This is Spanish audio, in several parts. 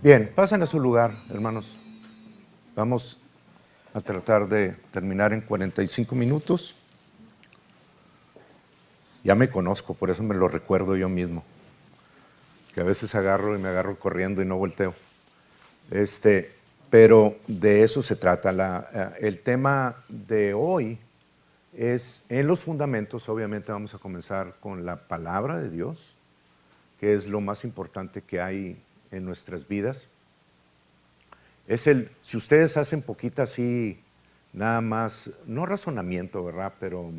Bien, pasen a su lugar, hermanos. Vamos a tratar de terminar en 45 minutos. Ya me conozco, por eso me lo recuerdo yo mismo. Que a veces agarro y me agarro corriendo y no volteo. Pero de eso se trata. El tema de hoy es en los fundamentos. Obviamente vamos a comenzar con la palabra de Dios, que es lo más importante que hay en nuestras vidas. Si ustedes hacen poquita así, nada más, no razonamiento, ¿verdad? Pero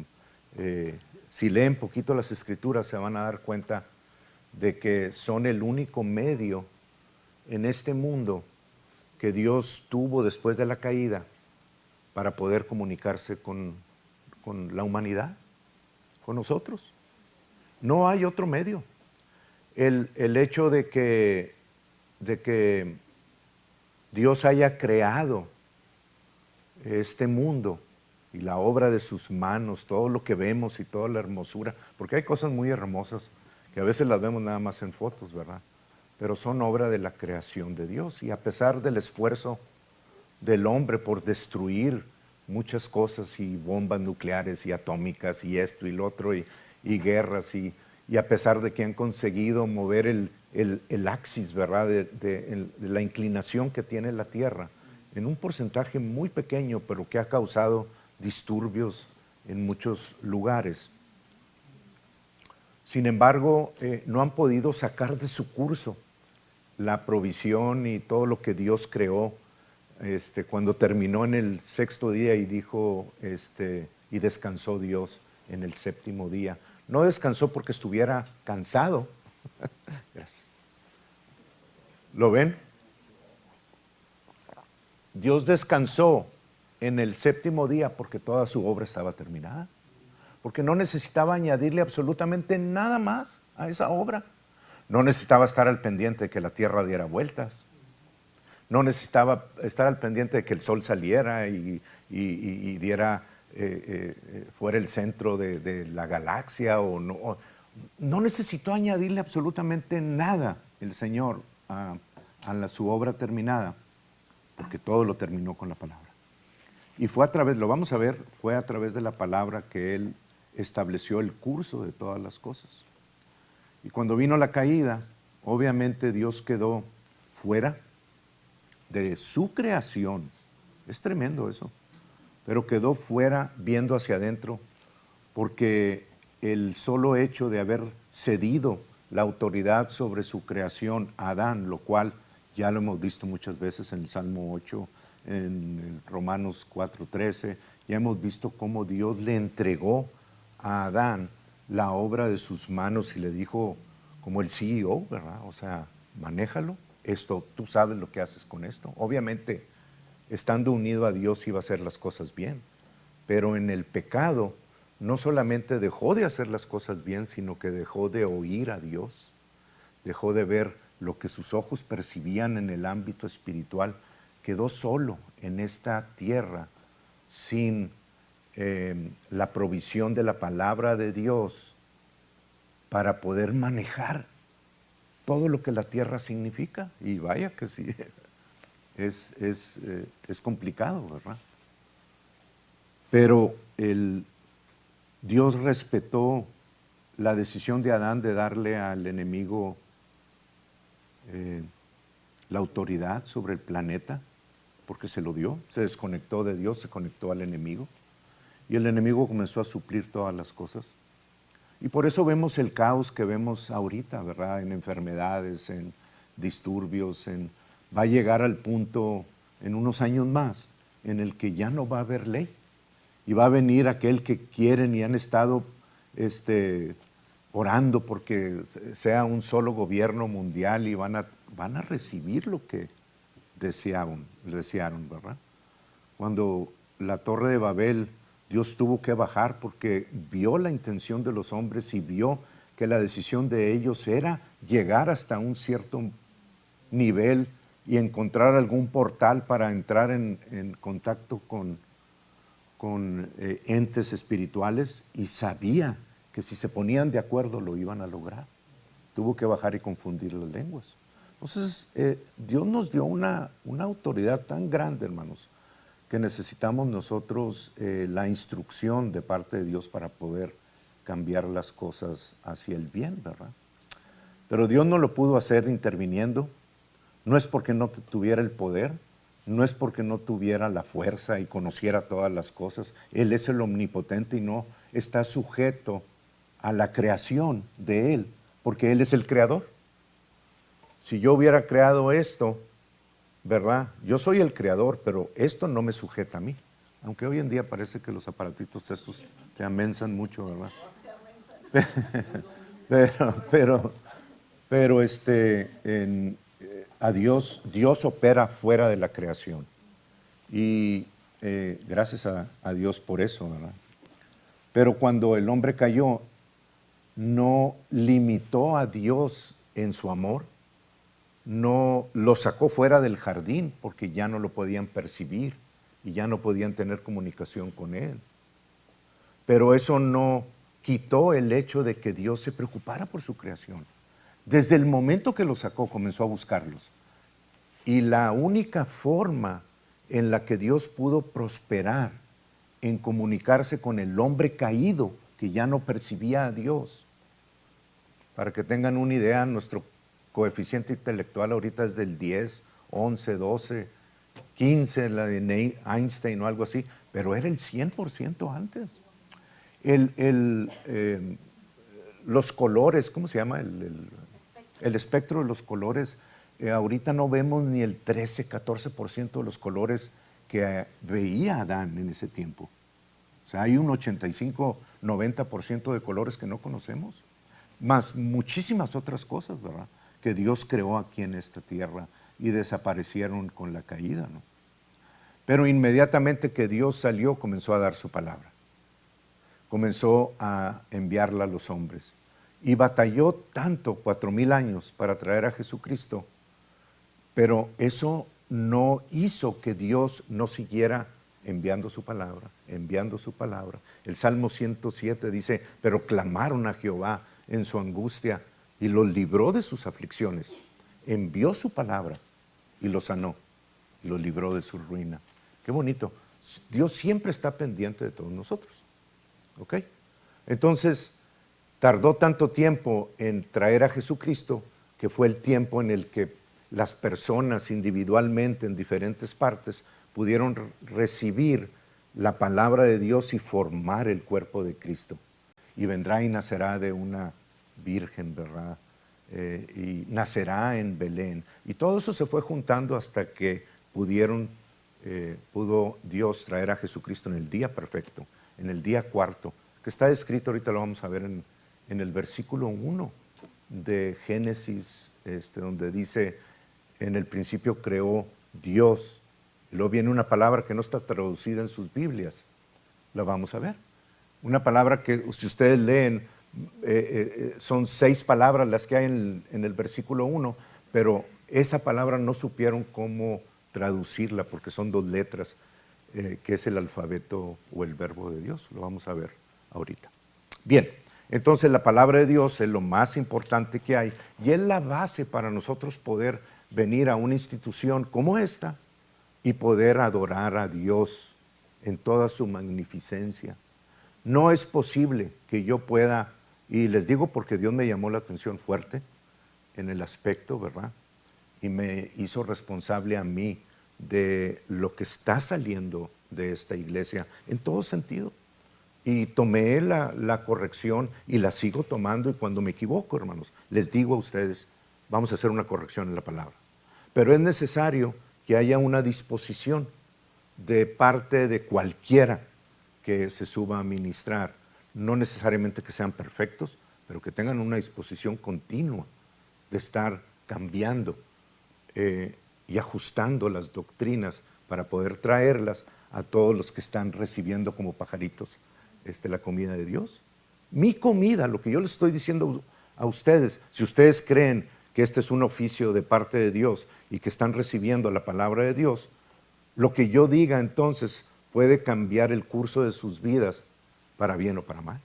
si leen poquito las escrituras se van a dar cuenta de que son el único medio en este mundo que Dios tuvo después de la caída para poder comunicarse con la humanidad, con nosotros. No hay otro medio. El hecho de que Dios haya creado este mundo y la obra de sus manos, todo lo que vemos y toda la hermosura, porque hay cosas muy hermosas que a veces las vemos nada más en fotos, ¿verdad? Pero son obra de la creación de Dios, y a pesar del esfuerzo del hombre por destruir muchas cosas y bombas nucleares y atómicas y esto y lo otro y guerras y a pesar de que han conseguido mover el axis, ¿verdad? de la inclinación que tiene la Tierra en un porcentaje muy pequeño, pero que ha causado disturbios en muchos lugares. Sin embargo, no han podido sacar de su curso la provisión y todo lo que Dios creó. Cuando terminó en el sexto día y dijo, y descansó Dios en el séptimo día. No descansó porque estuviera cansado. Gracias. ¿Lo ven? Dios descansó en el séptimo día porque toda su obra estaba terminada. Porque no necesitaba añadirle absolutamente nada más a esa obra. No necesitaba estar al pendiente de que la tierra diera vueltas. No necesitaba estar al pendiente de que el sol saliera y diera, fuera el centro de la galaxia. No necesitó añadirle absolutamente nada el Señor a su obra terminada, porque todo lo terminó con la palabra. Y fue a través, lo vamos a ver, fue a través de la palabra que Él estableció el curso de todas las cosas. Y cuando vino la caída, obviamente Dios quedó fuera de su creación. Es tremendo eso. Pero quedó fuera viendo hacia adentro, porque el solo hecho de haber cedido la autoridad sobre su creación a Adán, lo cual ya lo hemos visto muchas veces en el Salmo 8, en Romanos 4:13, ya hemos visto cómo Dios le entregó a Adán la obra de sus manos y le dijo, como el CEO, ¿verdad? O sea, manéjalo, esto, tú sabes lo que haces con esto. Obviamente, estando unido a Dios iba a hacer las cosas bien, pero en el pecado no solamente dejó de hacer las cosas bien, sino que dejó de oír a Dios, dejó de ver lo que sus ojos percibían en el ámbito espiritual, quedó solo en esta tierra sin la provisión de la palabra de Dios para poder manejar todo lo que la tierra significa. Y vaya que sí, es complicado, ¿verdad? Pero Dios respetó la decisión de Adán de darle al enemigo la autoridad sobre el planeta, porque se lo dio, se desconectó de Dios, se conectó al enemigo, y el enemigo comenzó a suplir todas las cosas. Y por eso vemos el caos que vemos ahorita, ¿verdad? En enfermedades, en disturbios, va a llegar al punto en unos años más en el que ya no va a haber ley. Y va a venir aquel que quieren y han estado orando porque sea un solo gobierno mundial y van a recibir lo que desearon, ¿verdad? Cuando la Torre de Babel, Dios tuvo que bajar porque vio la intención de los hombres y vio que la decisión de ellos era llegar hasta un cierto nivel y encontrar algún portal para entrar en contacto con entes espirituales, y sabía que si se ponían de acuerdo lo iban a lograr. Tuvo que bajar y confundir las lenguas. Entonces, Dios nos dio una autoridad tan grande, hermanos, que necesitamos nosotros la instrucción de parte de Dios para poder cambiar las cosas hacia el bien, ¿verdad? Pero Dios no lo pudo hacer interviniendo. No es porque no tuviera el poder, no es porque no tuviera la fuerza y conociera todas las cosas. Él es el omnipotente y no está sujeto a la creación de Él, porque Él es el creador. Si yo hubiera creado esto, ¿verdad? Yo soy el creador, pero esto no me sujeta a mí. Aunque hoy en día parece que los aparatitos estos te amensan mucho, ¿verdad? Pero a Dios opera fuera de la creación. Y gracias a Dios por eso, ¿verdad? Pero cuando el hombre cayó, no limitó a Dios en su amor, no lo sacó fuera del jardín porque ya no lo podían percibir y ya no podían tener comunicación con Él. Pero eso no quitó el hecho de que Dios se preocupara por su creación. Desde el momento que lo sacó, comenzó a buscarlos. Y la única forma en la que Dios pudo prosperar en comunicarse con el hombre caído que ya no percibía a Dios. Para que tengan una idea, nuestro coeficiente intelectual ahorita es del 10, 11, 12, 15, la de Einstein o algo así, pero era el 100% antes. Los colores, ¿cómo se llama? El espectro de los colores, ahorita no vemos ni el 13, 14% de los colores que veía Adán en ese tiempo. O sea, hay un 85, 90% de colores que no conocemos, más muchísimas otras cosas, ¿verdad?, que Dios creó aquí en esta tierra y desaparecieron con la caída, ¿no? Pero inmediatamente que Dios salió, comenzó a dar su palabra. Comenzó a enviarla a los hombres. Y batalló tanto, 4,000 años, para traer a Jesucristo, pero eso no hizo que Dios no siguiera enviando su palabra, enviando su palabra. El Salmo 107 dice, pero clamaron a Jehová en su angustia y los libró de sus aflicciones. Envió su palabra y los sanó, y los libró de su ruina. Qué bonito. Dios siempre está pendiente de todos nosotros. ¿Ok? Entonces, tardó tanto tiempo en traer a Jesucristo, que fue el tiempo en el que las personas individualmente en diferentes partes pudieron recibir la palabra de Dios y formar el cuerpo de Cristo. Y vendrá y nacerá de una virgen, ¿verdad? Y nacerá en Belén. Y todo eso se fue juntando hasta que pudo Dios traer a Jesucristo en el día perfecto, en el día cuarto, que está escrito, ahorita lo vamos a ver en el versículo 1 de Génesis, donde dice, en el principio creó Dios. Y luego viene una palabra que no está traducida en sus Biblias, la vamos a ver. Una palabra que si ustedes leen, son 6 palabras las que hay en el versículo 1, pero esa palabra no supieron cómo traducirla porque son 2 letras, que es el alfabeto o el verbo de Dios. Lo vamos a ver ahorita. Bien, entonces la palabra de Dios es lo más importante que hay y es la base para nosotros poder venir a una institución como esta y poder adorar a Dios en toda su magnificencia. No es posible que yo pueda, y les digo porque Dios me llamó la atención fuerte en el aspecto, ¿verdad?, y me hizo responsable a mí de lo que está saliendo de esta iglesia en todo sentido. Y tomé la corrección y la sigo tomando, y cuando me equivoco, hermanos, les digo a ustedes, vamos a hacer una corrección en la palabra. Pero es necesario que haya una disposición de parte de cualquiera que se suba a ministrar, no necesariamente que sean perfectos, pero que tengan una disposición continua de estar cambiando y ajustando las doctrinas para poder traerlas a todos los que están recibiendo como pajaritos la comida de Dios. Mi comida, lo que yo les estoy diciendo a ustedes, si ustedes creen que este es un oficio de parte de Dios y que están recibiendo la palabra de Dios, lo que yo diga entonces puede cambiar el curso de sus vidas para bien o para mal.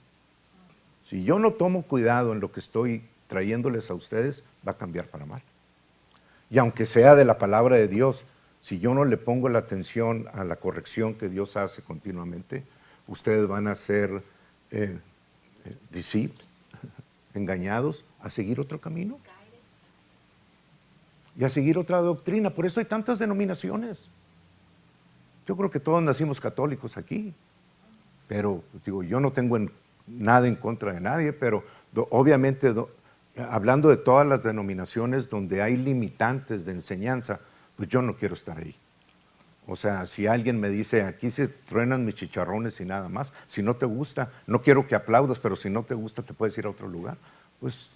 Si yo no tomo cuidado en lo que estoy trayéndoles a ustedes, va a cambiar para mal. Y aunque sea de la palabra de Dios, si yo no le pongo la atención a la corrección que Dios hace continuamente, ustedes van a ser deceived, engañados, a seguir otro camino y a seguir otra doctrina. Por eso hay tantas denominaciones. Yo creo que todos nacimos católicos aquí, pero digo, yo no tengo nada en contra de nadie, pero obviamente hablando de todas las denominaciones donde hay limitantes de enseñanza, pues yo no quiero estar ahí. O sea, si alguien me dice, aquí se truenan mis chicharrones y nada más, si no te gusta, no quiero que aplaudas, pero si no te gusta te puedes ir a otro lugar, pues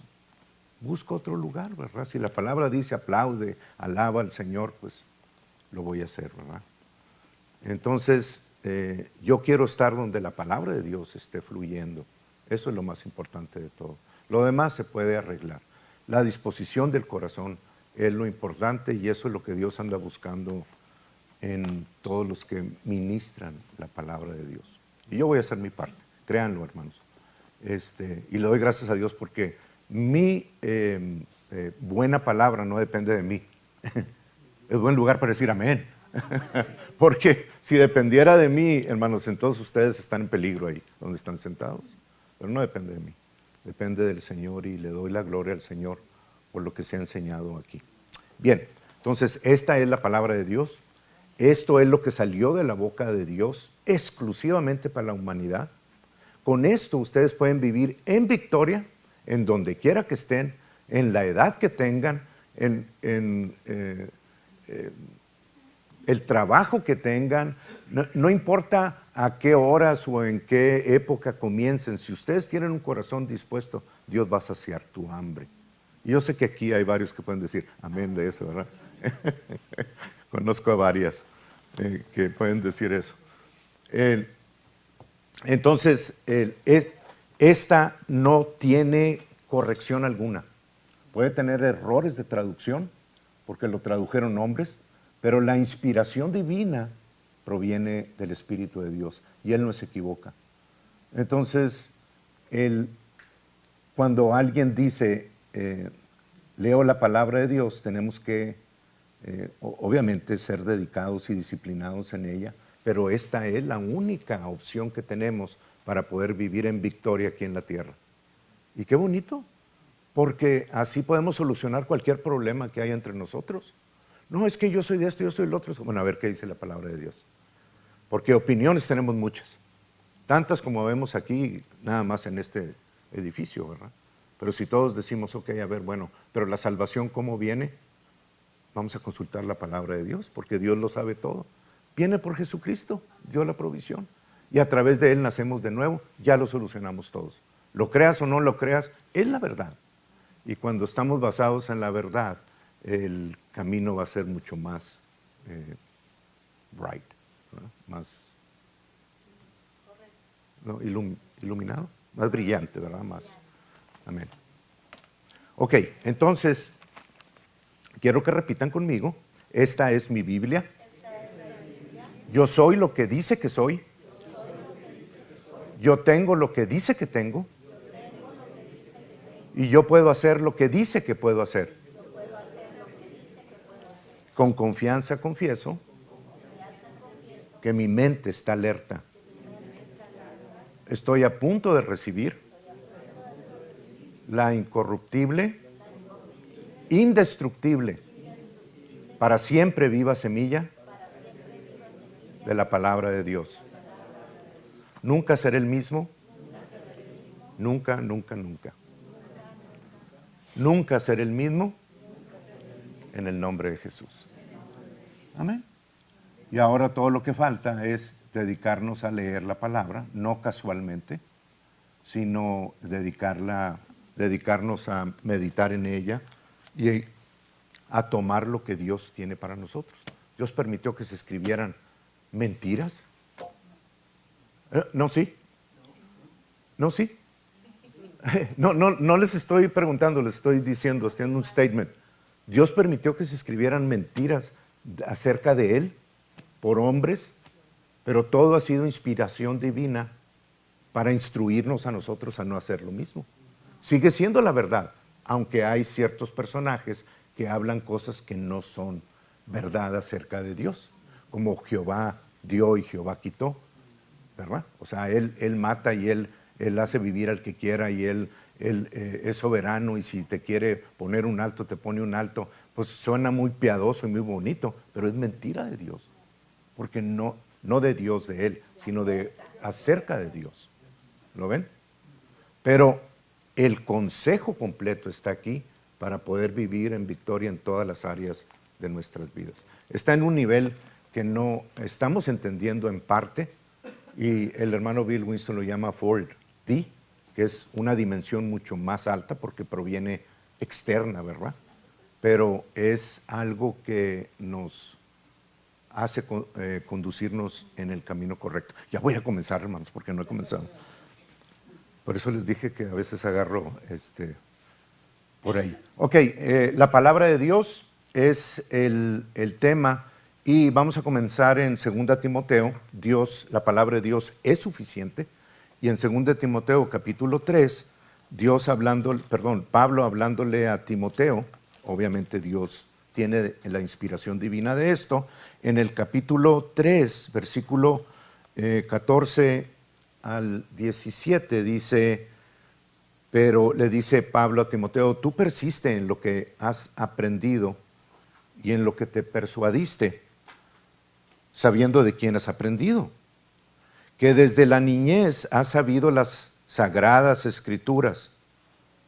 busca otro lugar, ¿verdad? Si la palabra dice aplaude, alaba al Señor, pues lo voy a hacer, ¿verdad? Entonces, yo quiero estar donde la palabra de Dios esté fluyendo. Eso es lo más importante de todo. Lo demás se puede arreglar. La disposición del corazón es lo importante y eso es lo que Dios anda buscando en todos los que ministran la palabra de Dios. Y yo voy a hacer mi parte, créanlo, hermanos. Y le doy gracias a Dios porque mi buena palabra no depende de mí. Es buen lugar para decir amén. Porque si dependiera de mí, hermanos, entonces ustedes están en peligro ahí, donde están sentados. Pero no depende de mí, depende del Señor y le doy la gloria al Señor por lo que se ha enseñado aquí. Bien, entonces esta es la palabra de Dios. Esto es lo que salió de la boca de Dios exclusivamente para la humanidad. Con esto ustedes pueden vivir en victoria, en donde quiera que estén, en la edad que tengan, el trabajo que tengan, no importa a qué horas o en qué época comiencen, si ustedes tienen un corazón dispuesto, Dios va a saciar tu hambre. Y yo sé que aquí hay varios que pueden decir amén de eso, ¿verdad? Conozco a varias que pueden decir eso. Entonces, esta no tiene corrección alguna. Puede tener errores de traducción, porque lo tradujeron hombres, pero la inspiración divina proviene del Espíritu de Dios y Él no se equivoca. Entonces, cuando alguien dice, leo la palabra de Dios, tenemos que, obviamente, ser dedicados y disciplinados en ella, pero esta es la única opción que tenemos para poder vivir en victoria aquí en la tierra. Y qué bonito, porque así podemos solucionar cualquier problema que haya entre nosotros. No, es que yo soy de esto, yo soy del otro. Bueno, a ver qué dice la palabra de Dios. Porque opiniones tenemos muchas. Tantas como vemos aquí, nada más en este edificio, ¿verdad? Pero si todos decimos, ok, a ver, bueno, pero la salvación, ¿cómo viene? Vamos a consultar la palabra de Dios, porque Dios lo sabe todo. Viene por Jesucristo, dio la provisión. Y a través de Él nacemos de nuevo, ya lo solucionamos todos. Lo creas o no lo creas, es la verdad. Y cuando estamos basados en la verdad, el camino va a ser mucho más bright, ¿no? Más ¿no? Iluminado, más brillante, ¿verdad? Más. Amén. Ok, entonces, quiero que repitan conmigo, esta es mi Biblia. Yo soy lo que dice que soy. Yo tengo lo que dice que tengo. Y yo puedo hacer lo que dice que puedo hacer. Con confianza confieso que mi mente está alerta. Estoy a punto de recibir la incorruptible, indestructible, para siempre viva semilla de la palabra de Dios. Nunca seré el mismo. Nunca, nunca, nunca. Nunca seré el mismo en el nombre de Jesús. Amén. Y ahora todo lo que falta es dedicarnos a leer la palabra, no casualmente, sino dedicarnos a meditar en ella y a tomar lo que Dios tiene para nosotros. Dios permitió que se escribieran mentiras. ¿No, sí? ¿No, sí? No les estoy preguntando, les estoy diciendo, haciendo un statement. Dios permitió que se escribieran mentiras acerca de Él por hombres, pero todo ha sido inspiración divina para instruirnos a nosotros a no hacer lo mismo. Sigue siendo la verdad, aunque hay ciertos personajes que hablan cosas que no son verdad acerca de Dios, como Jehová dio y Jehová quitó, ¿verdad? O sea, Él mata y Él hace vivir al que quiera y Él es soberano, y si te quiere poner un alto, te pone un alto. Pues suena muy piadoso y muy bonito, pero es mentira de Dios, porque no de Dios, de Él, sino de acerca de Dios. ¿Lo ven? Pero el consejo completo está aquí para poder vivir en victoria en todas las áreas de nuestras vidas. Está en un nivel que no estamos entendiendo en parte, y el hermano Bill Winston lo llama 4D, que es una dimensión mucho más alta porque proviene externa, ¿verdad? Pero es algo que nos hace conducirnos en el camino correcto. Ya voy a comenzar, hermanos, porque no he comenzado. Por eso les dije que a veces agarro por ahí. Ok, la palabra de Dios es el tema, y vamos a comenzar en 2 Timoteo. La palabra de Dios es suficiente, y en 2 Timoteo capítulo 3, Pablo hablándole a Timoteo, obviamente Dios tiene la inspiración divina de esto, en el capítulo 3, versículo 14 al 17 dice, pero le dice Pablo a Timoteo, tú persiste en lo que has aprendido y en lo que te persuadiste, sabiendo de quién has aprendido, que desde la niñez has sabido las sagradas escrituras,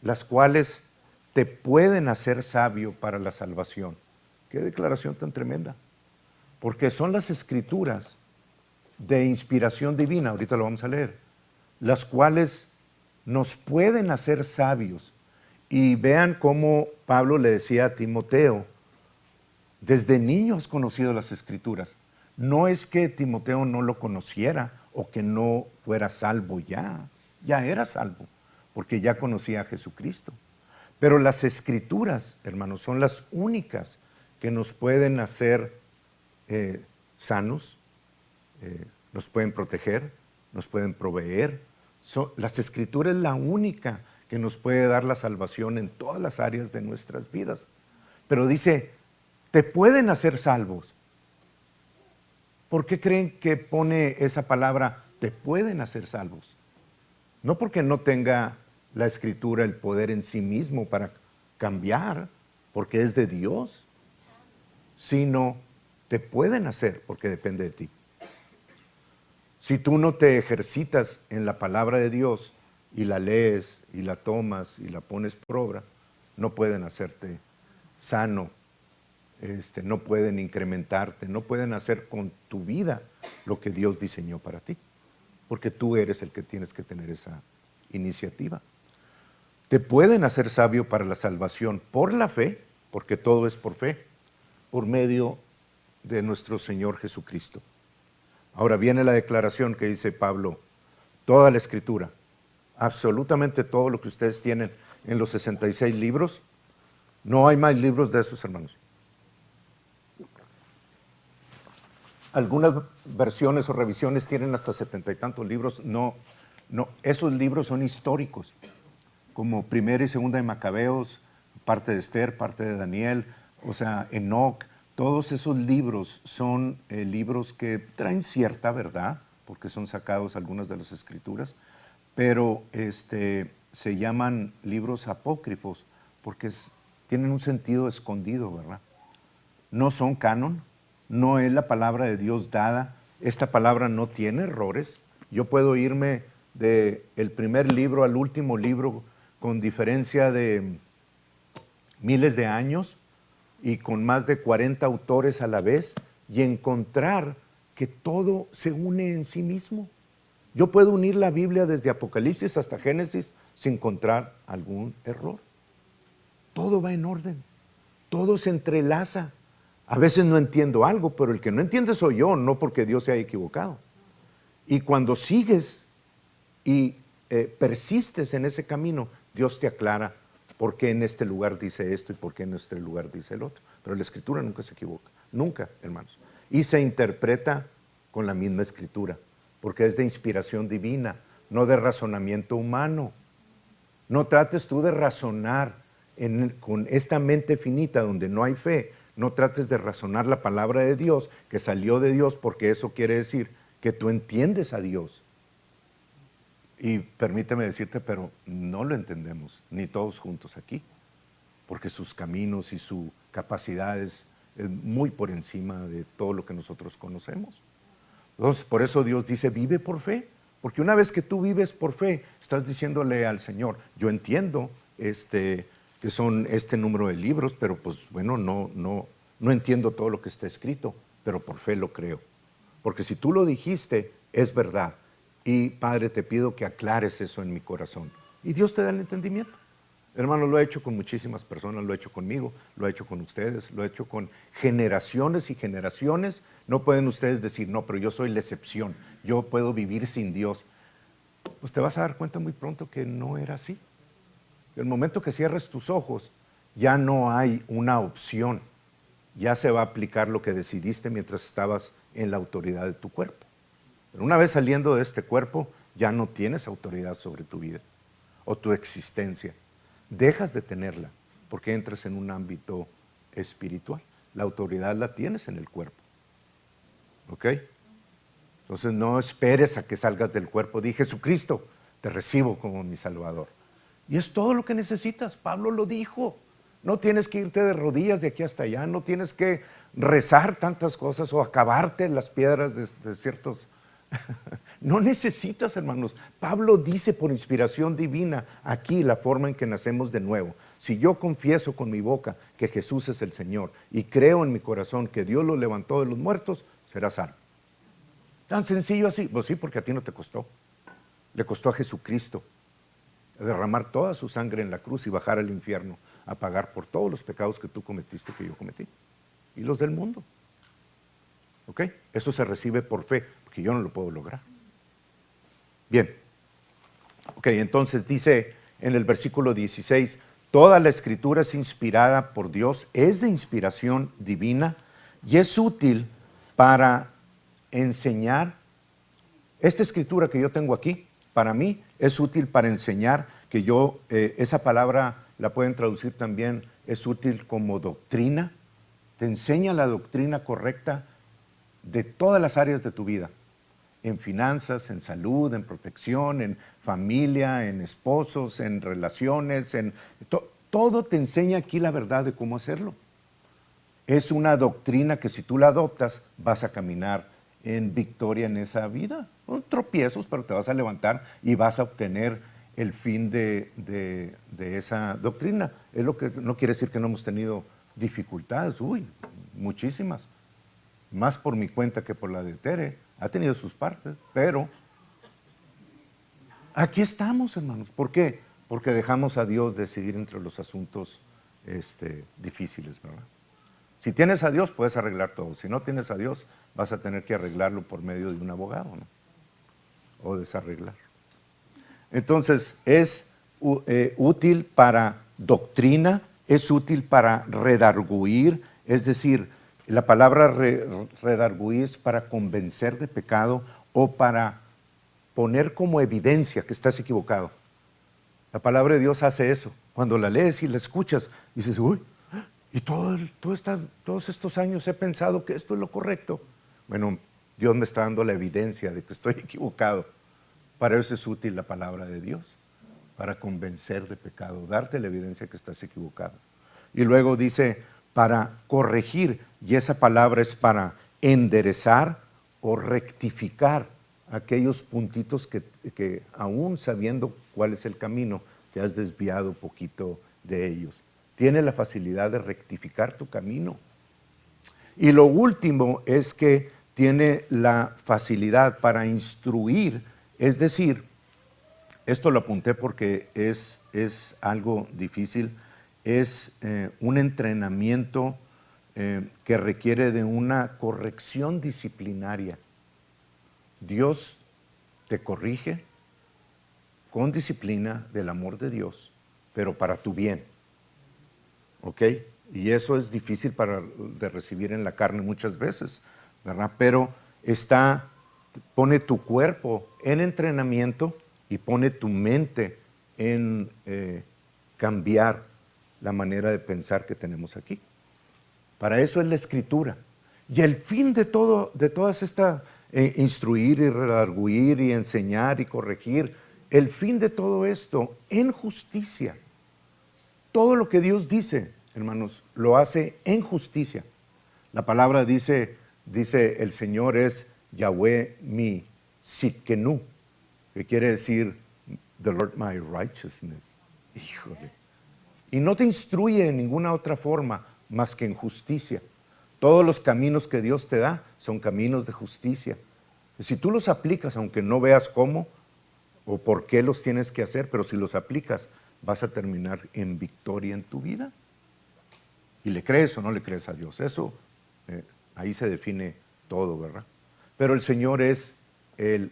las cuales te pueden hacer sabio para la salvación. Qué declaración tan tremenda, porque son las escrituras de inspiración divina, ahorita lo vamos a leer, las cuales nos pueden hacer sabios. Y vean cómo Pablo le decía a Timoteo, desde niño has conocido las escrituras. No es que Timoteo no lo conociera o que no fuera salvo ya era salvo, porque ya conocía a Jesucristo. Pero las escrituras, hermanos, son las únicas que nos pueden hacer sanos, nos pueden proteger, nos pueden proveer. Las escrituras es la única que nos puede dar la salvación en todas las áreas de nuestras vidas. Pero dice, te pueden hacer salvos. ¿Por qué creen que pone esa palabra, te pueden hacer salvos? No porque no tenga la escritura el poder en sí mismo para cambiar, porque es de Dios, sino te pueden hacer porque depende de ti. Si tú no te ejercitas en la palabra de Dios y la lees y la tomas y la pones por obra, no pueden hacerte sano, no pueden incrementarte, no pueden hacer con tu vida lo que Dios diseñó para ti, porque tú eres el que tienes que tener esa iniciativa. Te pueden hacer sabio para la salvación por la fe, porque todo es por fe, por medio de nuestro Señor Jesucristo. Ahora viene la declaración que dice Pablo, toda la escritura, absolutamente todo lo que ustedes tienen en los 66 libros, no hay más libros de esos, hermanos. Algunas versiones o revisiones tienen hasta 70 y tantos libros. No, esos libros son históricos, como Primera y Segunda de Macabeos, parte de Esther, parte de Daniel, o sea, Enoc. Todos esos libros son libros que traen cierta verdad, porque son sacados algunas de las escrituras, pero se llaman libros apócrifos, porque tienen un sentido escondido, ¿verdad? No son canon, no es la palabra de Dios dada. Esta palabra no tiene errores. Yo puedo irme del primer libro al último libro con diferencia de miles de años y con más de 40 autores a la vez, y encontrar que todo se une en sí mismo. Yo puedo unir la Biblia desde Apocalipsis hasta Génesis sin encontrar algún error. Todo va en orden, todo se entrelaza. A veces no entiendo algo, pero el que no entiende soy yo, no porque Dios se haya equivocado. Y cuando sigues y persistes en ese camino, Dios te aclara por qué en este lugar dice esto y por qué en este lugar dice el otro. Pero la Escritura nunca se equivoca, nunca, hermanos. Y se interpreta con la misma Escritura, porque es de inspiración divina, no de razonamiento humano. No trates tú de razonar con esta mente finita donde no hay fe, no trates de razonar la palabra de Dios que salió de Dios, porque eso quiere decir que tú entiendes a Dios. Y permíteme decirte, pero no lo entendemos, ni todos juntos aquí, porque sus caminos y su capacidad es muy por encima de todo lo que nosotros conocemos. Entonces, por eso Dios dice, vive por fe, porque una vez que tú vives por fe, estás diciéndole al Señor, yo entiendo que son este número de libros, pero pues bueno, no entiendo todo lo que está escrito, pero por fe lo creo. Porque si tú lo dijiste, es verdad. Y Padre, te pido que aclares eso en mi corazón. Y Dios te da el entendimiento. Hermano, lo he hecho con muchísimas personas, lo he hecho conmigo, lo he hecho con ustedes, lo he hecho con generaciones y generaciones. No pueden ustedes decir, no, pero yo soy la excepción, yo puedo vivir sin Dios. Pues te vas a dar cuenta muy pronto que no era así. El momento que cierres tus ojos, ya no hay una opción. Ya se va a aplicar lo que decidiste mientras estabas en la autoridad de tu cuerpo. Pero una vez saliendo de este cuerpo, ya no tienes autoridad sobre tu vida o tu existencia. Dejas de tenerla porque entras en un ámbito espiritual. La autoridad la tienes en el cuerpo. ¿Ok? Entonces no esperes a que salgas del cuerpo. Di, Jesucristo, te recibo como mi Salvador. Y es todo lo que necesitas. Pablo lo dijo. No tienes que irte de rodillas de aquí hasta allá. No tienes que rezar tantas cosas o acabarte las piedras de ciertos... No necesitas, hermanos. Pablo dice por inspiración divina aquí la forma en que nacemos de nuevo. Si yo confieso con mi boca que Jesús es el Señor y creo en mi corazón que Dios lo levantó de los muertos, será salvo. Tan sencillo así. Pues sí, porque a ti no te costó. Le costó a Jesucristo derramar toda su sangre en la cruz y bajar al infierno a pagar por todos los pecados que tú cometiste, que yo cometí, y los del mundo. ¿Ok? Eso se recibe por fe, porque yo no lo puedo lograr. Bien. Ok, entonces dice en el versículo 16, toda la escritura es inspirada por Dios, es de inspiración divina y es útil para enseñar. Esta escritura que yo tengo aquí, para mí, es útil para enseñar, que yo, esa palabra la pueden traducir también, es útil como doctrina. Te enseña la doctrina correcta de todas las áreas de tu vida, en finanzas, en salud, en protección, en familia, en esposos, en relaciones, todo te enseña aquí la verdad de cómo hacerlo. Es una doctrina que si tú la adoptas, vas a caminar en victoria en esa vida. Son tropiezos, pero te vas a levantar y vas a obtener el fin de esa doctrina. Es lo que no quiere decir que no hemos tenido dificultades, muchísimas. Más por mi cuenta que por la de Tere, ha tenido sus partes, pero aquí estamos, hermanos. ¿Por qué? Porque dejamos a Dios decidir entre los asuntos difíciles, ¿verdad? Si tienes a Dios, puedes arreglar todo. Si no tienes a Dios, vas a tener que arreglarlo por medio de un abogado, ¿no? O desarreglar. Entonces, es útil para doctrina, es útil para redarguir, es decir, la palabra redarguir es para convencer de pecado o para poner como evidencia que estás equivocado. La palabra de Dios hace eso. Cuando la lees y la escuchas, dices, y todos estos años he pensado que esto es lo correcto. Bueno, Dios me está dando la evidencia de que estoy equivocado. Para eso es útil la palabra de Dios, para convencer de pecado, darte la evidencia que estás equivocado. Y luego dice, para corregir, y esa palabra es para enderezar o rectificar aquellos puntitos que aún sabiendo cuál es el camino, te has desviado un poquito de ellos. Tiene la facilidad de rectificar tu camino. Y lo último es que tiene la facilidad para instruir, es decir, esto lo apunté porque es algo difícil, es un entrenamiento que requiere de una corrección disciplinaria. Dios te corrige con disciplina del amor de Dios, pero para tu bien. ¿Ok? Y eso es difícil de recibir en la carne muchas veces, ¿verdad? Pero pone tu cuerpo en entrenamiento y pone tu mente en cambiar la manera de pensar que tenemos aquí. Para eso es la Escritura. Y el fin de todas estas, instruir y redarguir y enseñar y corregir, el fin de todo esto en justicia. Todo lo que Dios dice, hermanos, lo hace en justicia. La palabra dice el Señor es Yahweh mi Sidkenu, que quiere decir the Lord my righteousness. Híjole. Y no te instruye en ninguna otra forma más que en justicia. Todos los caminos que Dios te da son caminos de justicia. Si tú los aplicas, aunque no veas cómo o por qué los tienes que hacer, pero si los aplicas, vas a terminar en victoria en tu vida. Y le crees o no le crees a Dios. Eso, ahí se define todo, ¿verdad? Pero el Señor es el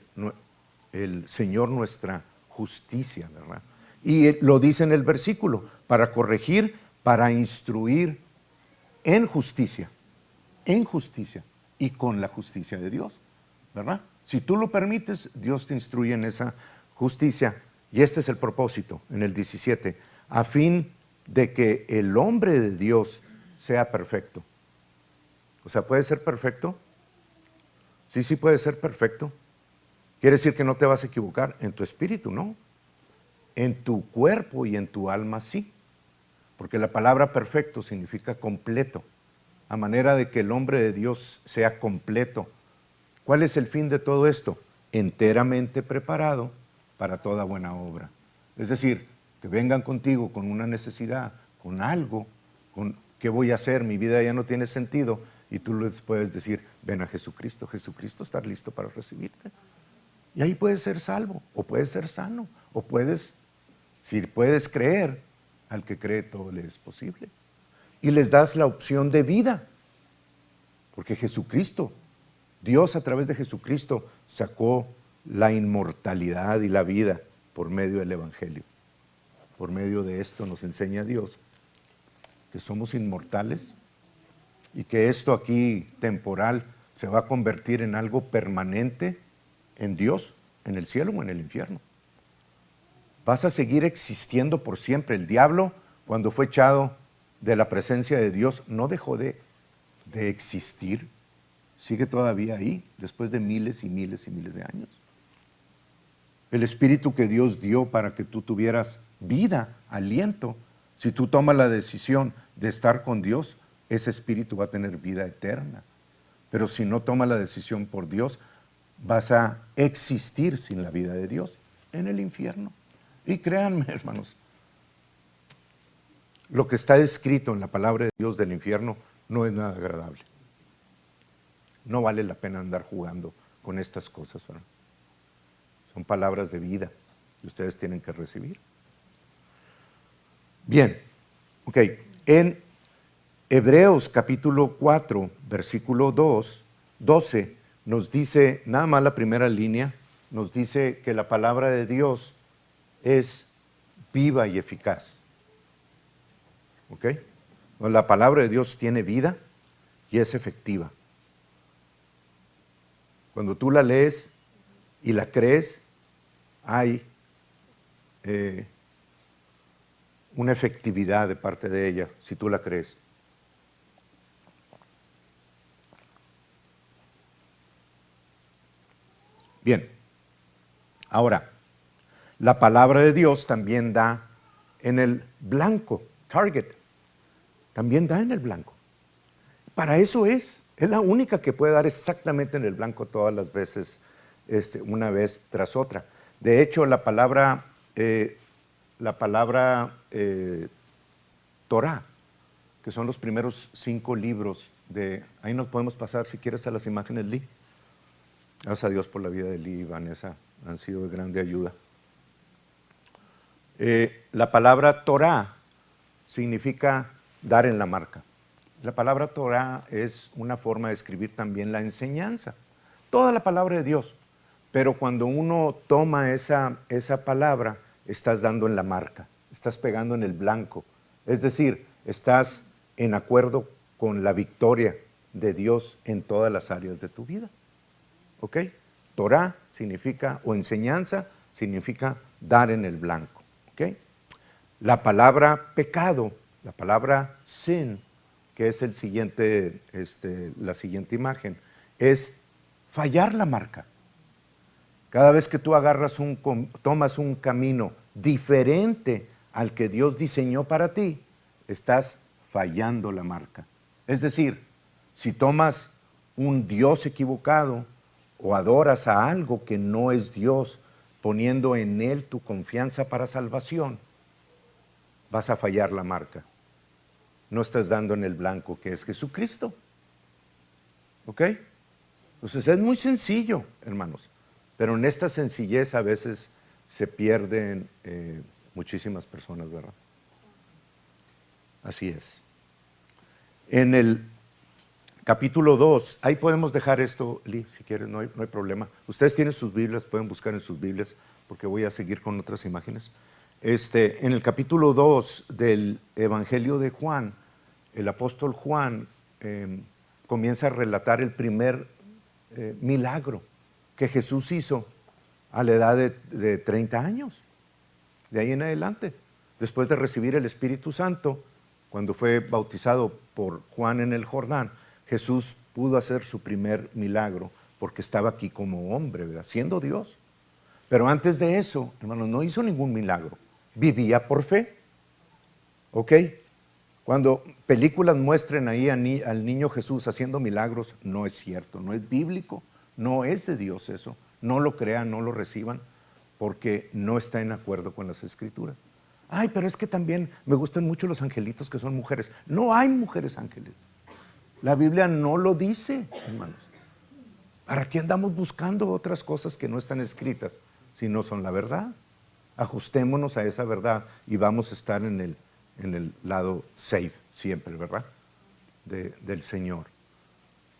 Señor nuestra justicia, ¿verdad? Y lo dice en el versículo, para corregir, para instruir en justicia y con la justicia de Dios, ¿verdad? Si tú lo permites, Dios te instruye en esa justicia. Y este es el propósito, en el 17, a fin de que el hombre de Dios sea perfecto. O sea, ¿puede ser perfecto? Sí puede ser perfecto. Quiere decir que no te vas a equivocar en tu espíritu, ¿no? En tu cuerpo y en tu alma sí. Porque la palabra perfecto significa completo. A manera de que el hombre de Dios sea completo. ¿Cuál es el fin de todo esto? Enteramente preparado para toda buena obra. Es decir, que vengan contigo con una necesidad, con algo, con ¿qué voy a hacer? Mi vida ya no tiene sentido. Y tú les puedes decir, ven a Jesucristo. Jesucristo está listo para recibirte. Y ahí puedes ser salvo, o puedes ser sano, o puedes, si puedes creer, al que cree todo le es posible. Y les das la opción de vida, porque Jesucristo, Dios a través de Jesucristo sacó la inmortalidad y la vida por medio del Evangelio. Por medio de esto nos enseña Dios que somos inmortales y que esto aquí temporal se va a convertir en algo permanente en Dios, en el cielo o en el infierno. Vas a seguir existiendo por siempre. El diablo, cuando fue echado de la presencia de Dios, no dejó de existir. Sigue todavía ahí, después de miles y miles y miles de años. El espíritu que Dios dio para que tú tuvieras vida, aliento, si tú tomas la decisión de estar con Dios, ese espíritu va a tener vida eterna. Pero si no tomas la decisión por Dios, vas a existir sin la vida de Dios en el infierno. Y créanme, hermanos, lo que está escrito en la palabra de Dios del infierno no es nada agradable. No vale la pena andar jugando con estas cosas, ¿verdad? Son palabras de vida que ustedes tienen que recibir. Bien, ok. En Hebreos capítulo 4, versículo 12, nos dice, nada más la primera línea, nos dice que la palabra de Dios es viva y eficaz. ¿Ok? La palabra de Dios tiene vida y es efectiva. Cuando tú la lees y la crees, hay una efectividad de parte de ella, si tú la crees. Bien, ahora, la palabra de Dios también da en el blanco, target, también da en el blanco. Para eso es la única que puede dar exactamente en el blanco todas las veces, una vez tras otra. De hecho, la palabra Torah, que son los primeros 5 libros de, ahí nos podemos pasar si quieres a las imágenes, Lee. Gracias a Dios por la vida de Lee y Vanessa, han sido de grande ayuda. La palabra Torah significa dar en la marca. La palabra Torah es una forma de escribir también la enseñanza. Toda la palabra de Dios. Pero cuando uno toma esa palabra, estás dando en la marca, estás pegando en el blanco. Es decir, estás en acuerdo con la victoria de Dios en todas las áreas de tu vida. ¿Ok? Torah significa, o enseñanza, significa dar en el blanco. ¿Ok? La palabra pecado La palabra sin, que es el siguiente, la siguiente imagen, es fallar la marca. Cada vez que tú tomas un camino diferente al que Dios diseñó para ti, estás fallando la marca. Es decir, si tomas un Dios equivocado o adoras a algo que no es Dios, poniendo en Él tu confianza para salvación, vas a fallar la marca. No estás dando en el blanco, que es Jesucristo. ¿Ok? Entonces es muy sencillo, hermanos, pero en esta sencillez a veces se pierden muchísimas personas, ¿verdad? Así es. En el capítulo 2, ahí podemos dejar esto, Lee, si quieres, no hay problema. Ustedes tienen sus Biblias, pueden buscar en sus Biblias, porque voy a seguir con otras imágenes. En el capítulo 2 del Evangelio de Juan, el apóstol Juan comienza a relatar el primer milagro que Jesús hizo a la edad de 30 años, de ahí en adelante. Después de recibir el Espíritu Santo, cuando fue bautizado por Juan en el Jordán, Jesús pudo hacer su primer milagro porque estaba aquí como hombre, ¿verdad? Siendo Dios. Pero antes de eso, hermanos, no hizo ningún milagro. Vivía por fe. ¿Ok? Cuando películas muestren ahí al niño Jesús haciendo milagros, no es cierto, no es bíblico, no es de Dios eso. No lo crean, no lo reciban, porque no está en acuerdo con las Escrituras. Ay, pero es que también me gustan mucho los angelitos que son mujeres. No hay mujeres ángeles. La Biblia no lo dice, hermanos. ¿Para qué andamos buscando otras cosas que no están escritas si no son la verdad? Ajustémonos a esa verdad y vamos a estar en el lado safe siempre, ¿verdad? Del Señor.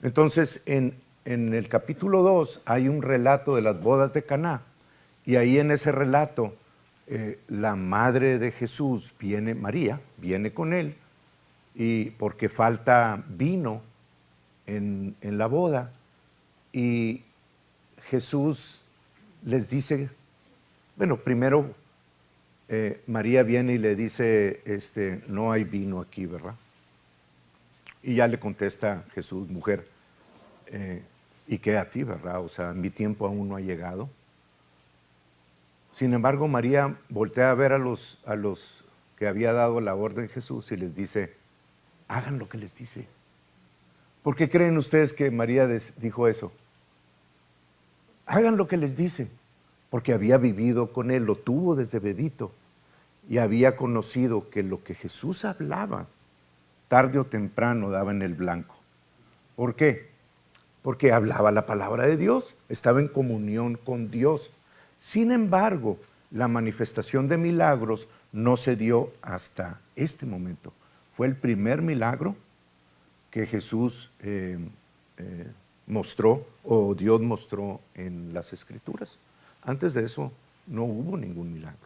Entonces, en el capítulo 2 hay un relato de las bodas de Caná, y ahí en ese relato la madre de Jesús viene, María, viene con él, y porque falta vino en la boda, y Jesús les dice, bueno, primero María viene y le dice, no hay vino aquí, ¿verdad? Y ya le contesta Jesús, mujer, ¿y qué a ti, verdad? O sea, mi tiempo aún no ha llegado. Sin embargo, María voltea a ver a los que había dado la orden Jesús y les dice, hagan lo que les dice. ¿Por qué creen ustedes que María dijo eso? Hagan lo que les dice, porque había vivido con él, lo tuvo desde bebito, y había conocido que lo que Jesús hablaba, tarde o temprano daba en el blanco. ¿Por qué? Porque hablaba la palabra de Dios, estaba en comunión con Dios. Sin embargo, la manifestación de milagros no se dio hasta este momento. Fue el primer milagro que Jesús mostró, o Dios mostró en las Escrituras. Antes de eso no hubo ningún milagro.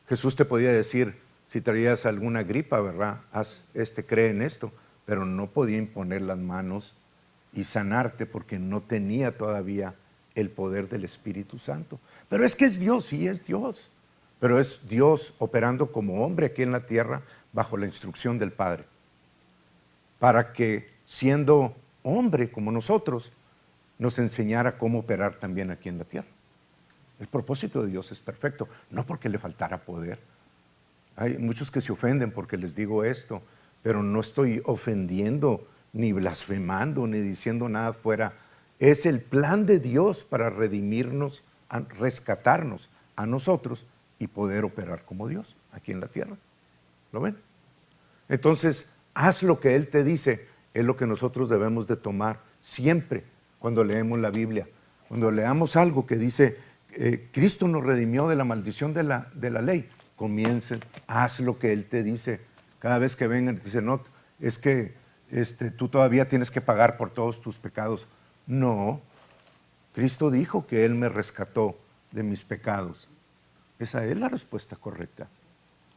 Jesús te podía decir, si traías alguna gripa, ¿verdad? Cree en esto, pero no podía imponer las manos y sanarte porque no tenía todavía el poder del Espíritu Santo. Pero es que es Dios, sí es Dios, pero es Dios operando como hombre aquí en la tierra bajo la instrucción del Padre, para que siendo hombre como nosotros, nos enseñara cómo operar también aquí en la tierra. El propósito de Dios es perfecto, no porque le faltara poder. Hay muchos que se ofenden porque les digo esto, pero no estoy ofendiendo, ni blasfemando, ni diciendo nada fuera. Es el plan de Dios para redimirnos, rescatarnos a nosotros y poder operar como Dios aquí en la tierra. ¿Lo ven? Entonces, haz lo que Él te dice, es lo que nosotros debemos de tomar siempre cuando leemos la Biblia. Cuando leamos algo que dice, Cristo nos redimió de la maldición de la ley, comiencen, haz lo que Él te dice. Cada vez que vengan y te dicen, no, es que tú todavía tienes que pagar por todos tus pecados. No, Cristo dijo que Él me rescató de mis pecados. Esa es la respuesta correcta.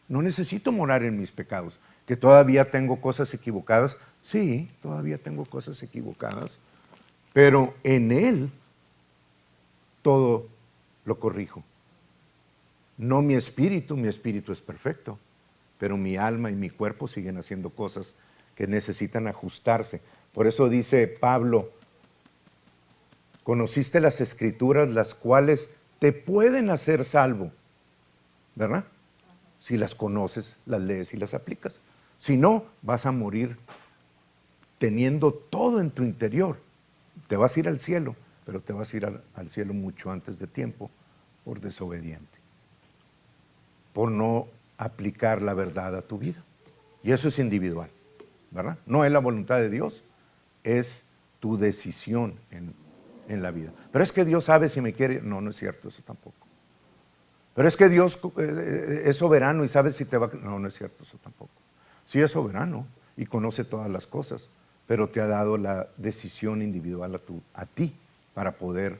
No necesito morar en mis pecados. ¿Que todavía tengo cosas equivocadas? Sí, todavía tengo cosas equivocadas, pero en Él todo lo corrijo. No mi espíritu es perfecto. pero mi alma y mi cuerpo siguen haciendo cosas que necesitan ajustarse. Por eso dice Pablo, conociste las escrituras, las cuales te pueden hacer salvo, ¿verdad? Si las conoces, las lees y las aplicas. Si no, vas a morir teniendo todo en tu interior. Te vas a ir al cielo, pero te vas a ir al cielo mucho antes de tiempo por desobediente, por no aplicar la verdad a tu vida. Y eso es individual, ¿verdad? No es la voluntad de Dios, es tu decisión en la vida. Pero es que Dios sabe si me quiere. No, no es cierto, eso tampoco. Pero es que Dios es soberano y sabe si te va a... No, no es cierto, eso tampoco. Sí es soberano y conoce todas las cosas, pero te ha dado la decisión individual a ti para poder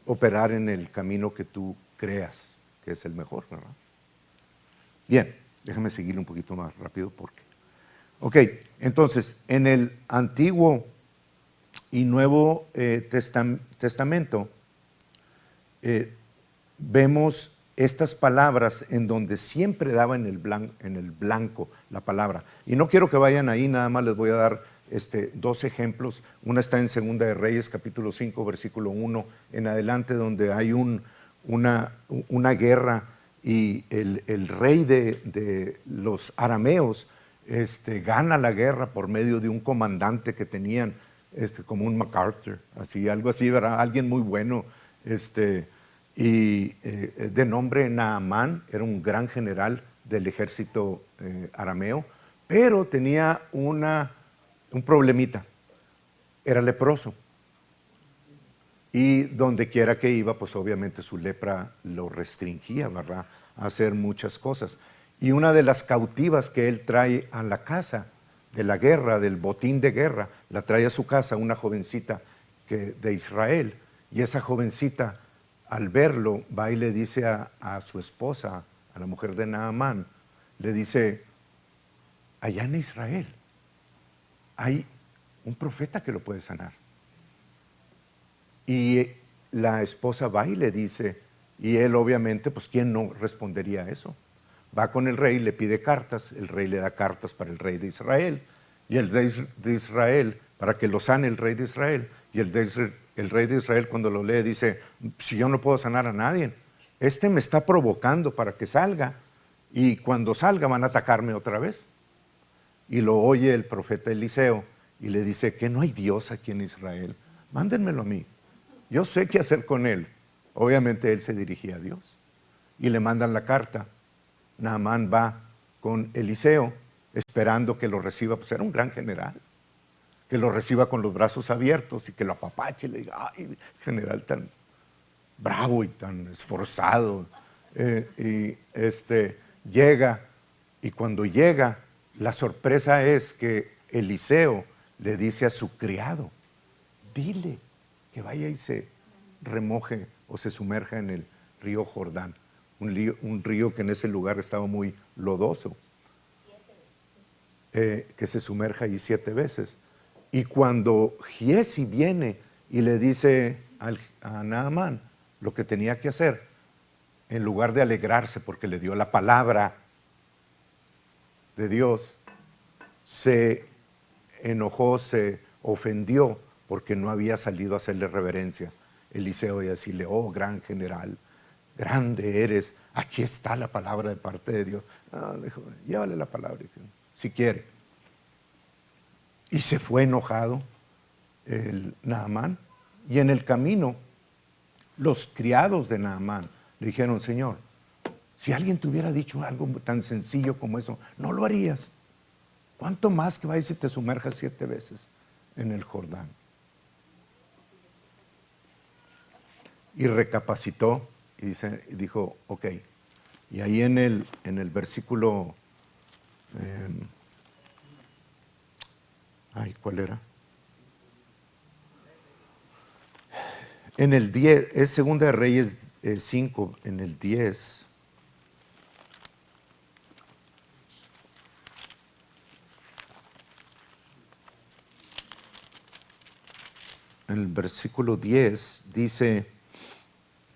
operar en el camino que tú creas que es el mejor, ¿verdad? Bien, déjame seguir un poquito más rápido porque... Ok, entonces, en el Antiguo y Nuevo Testamento vemos estas palabras en donde siempre daba en el blanco la palabra. Y no quiero que vayan ahí, nada más les voy a dar dos ejemplos. Una está en Segunda de Reyes, capítulo 5, versículo 1 en adelante, donde hay una guerra y el rey de los arameos gana la guerra por medio de un comandante que tenían, como un MacArthur, así, algo así, ¿verdad? Alguien muy bueno, de nombre Naamán, era un gran general del ejército arameo, pero tenía un problemita, era leproso. Y donde quiera que iba, pues obviamente su lepra lo restringía, ¿verdad?, a hacer muchas cosas. Y una de las cautivas que él trae a la casa de la guerra, del botín de guerra, la trae a su casa una jovencita de Israel. Y esa jovencita, al verlo, va y le dice a su esposa, a la mujer de Naamán, le dice, allá en Israel hay un profeta que lo puede sanar. Y la esposa va y le dice, y él obviamente, pues ¿quién no respondería a eso? Va con el rey, le pide cartas, el rey le da cartas para el rey de Israel, y el de Israel, para que lo sane el rey de Israel, y el rey de Israel cuando lo lee dice, si yo no puedo sanar a nadie, me está provocando para que salga, y cuando salga van a atacarme otra vez. Y lo oye el profeta Eliseo, y le dice, que no hay Dios aquí en Israel, mándenmelo a mí, yo sé qué hacer con él. Obviamente él se dirigía a Dios, y le mandan la carta. Naamán va con Eliseo, esperando que lo reciba, pues era un gran general, que lo reciba con los brazos abiertos y que lo apapache y le diga, ay, general tan bravo y tan esforzado. Llega, y cuando llega, la sorpresa es que Eliseo le dice a su criado, dile que vaya y se remoje o se sumerja en el río Jordán. Un río que en ese lugar estaba muy lodoso, que se sumerja ahí 7 veces. Y cuando Giezi viene y le dice a Naamán lo que tenía que hacer, en lugar de alegrarse porque le dio la palabra de Dios, se enojó, se ofendió porque no había salido a hacerle reverencia. Eliseo y decirle, oh gran general, grande eres, aquí está la palabra de parte de Dios. Ah, dijo, llévale la palabra si quiere. Y se fue enojado el Naamán, y en el camino los criados de Naamán le dijeron, Señor, si alguien te hubiera dicho algo tan sencillo como eso, no lo harías. ¿Cuánto más que vayas y te sumerjas 7 veces en el Jordán? Y recapacitó y dijo, ok. Y ahí en el versículo, ¿cuál era? En el 10, es Segunda de Reyes 5, en el 10. En el versículo 10 dice,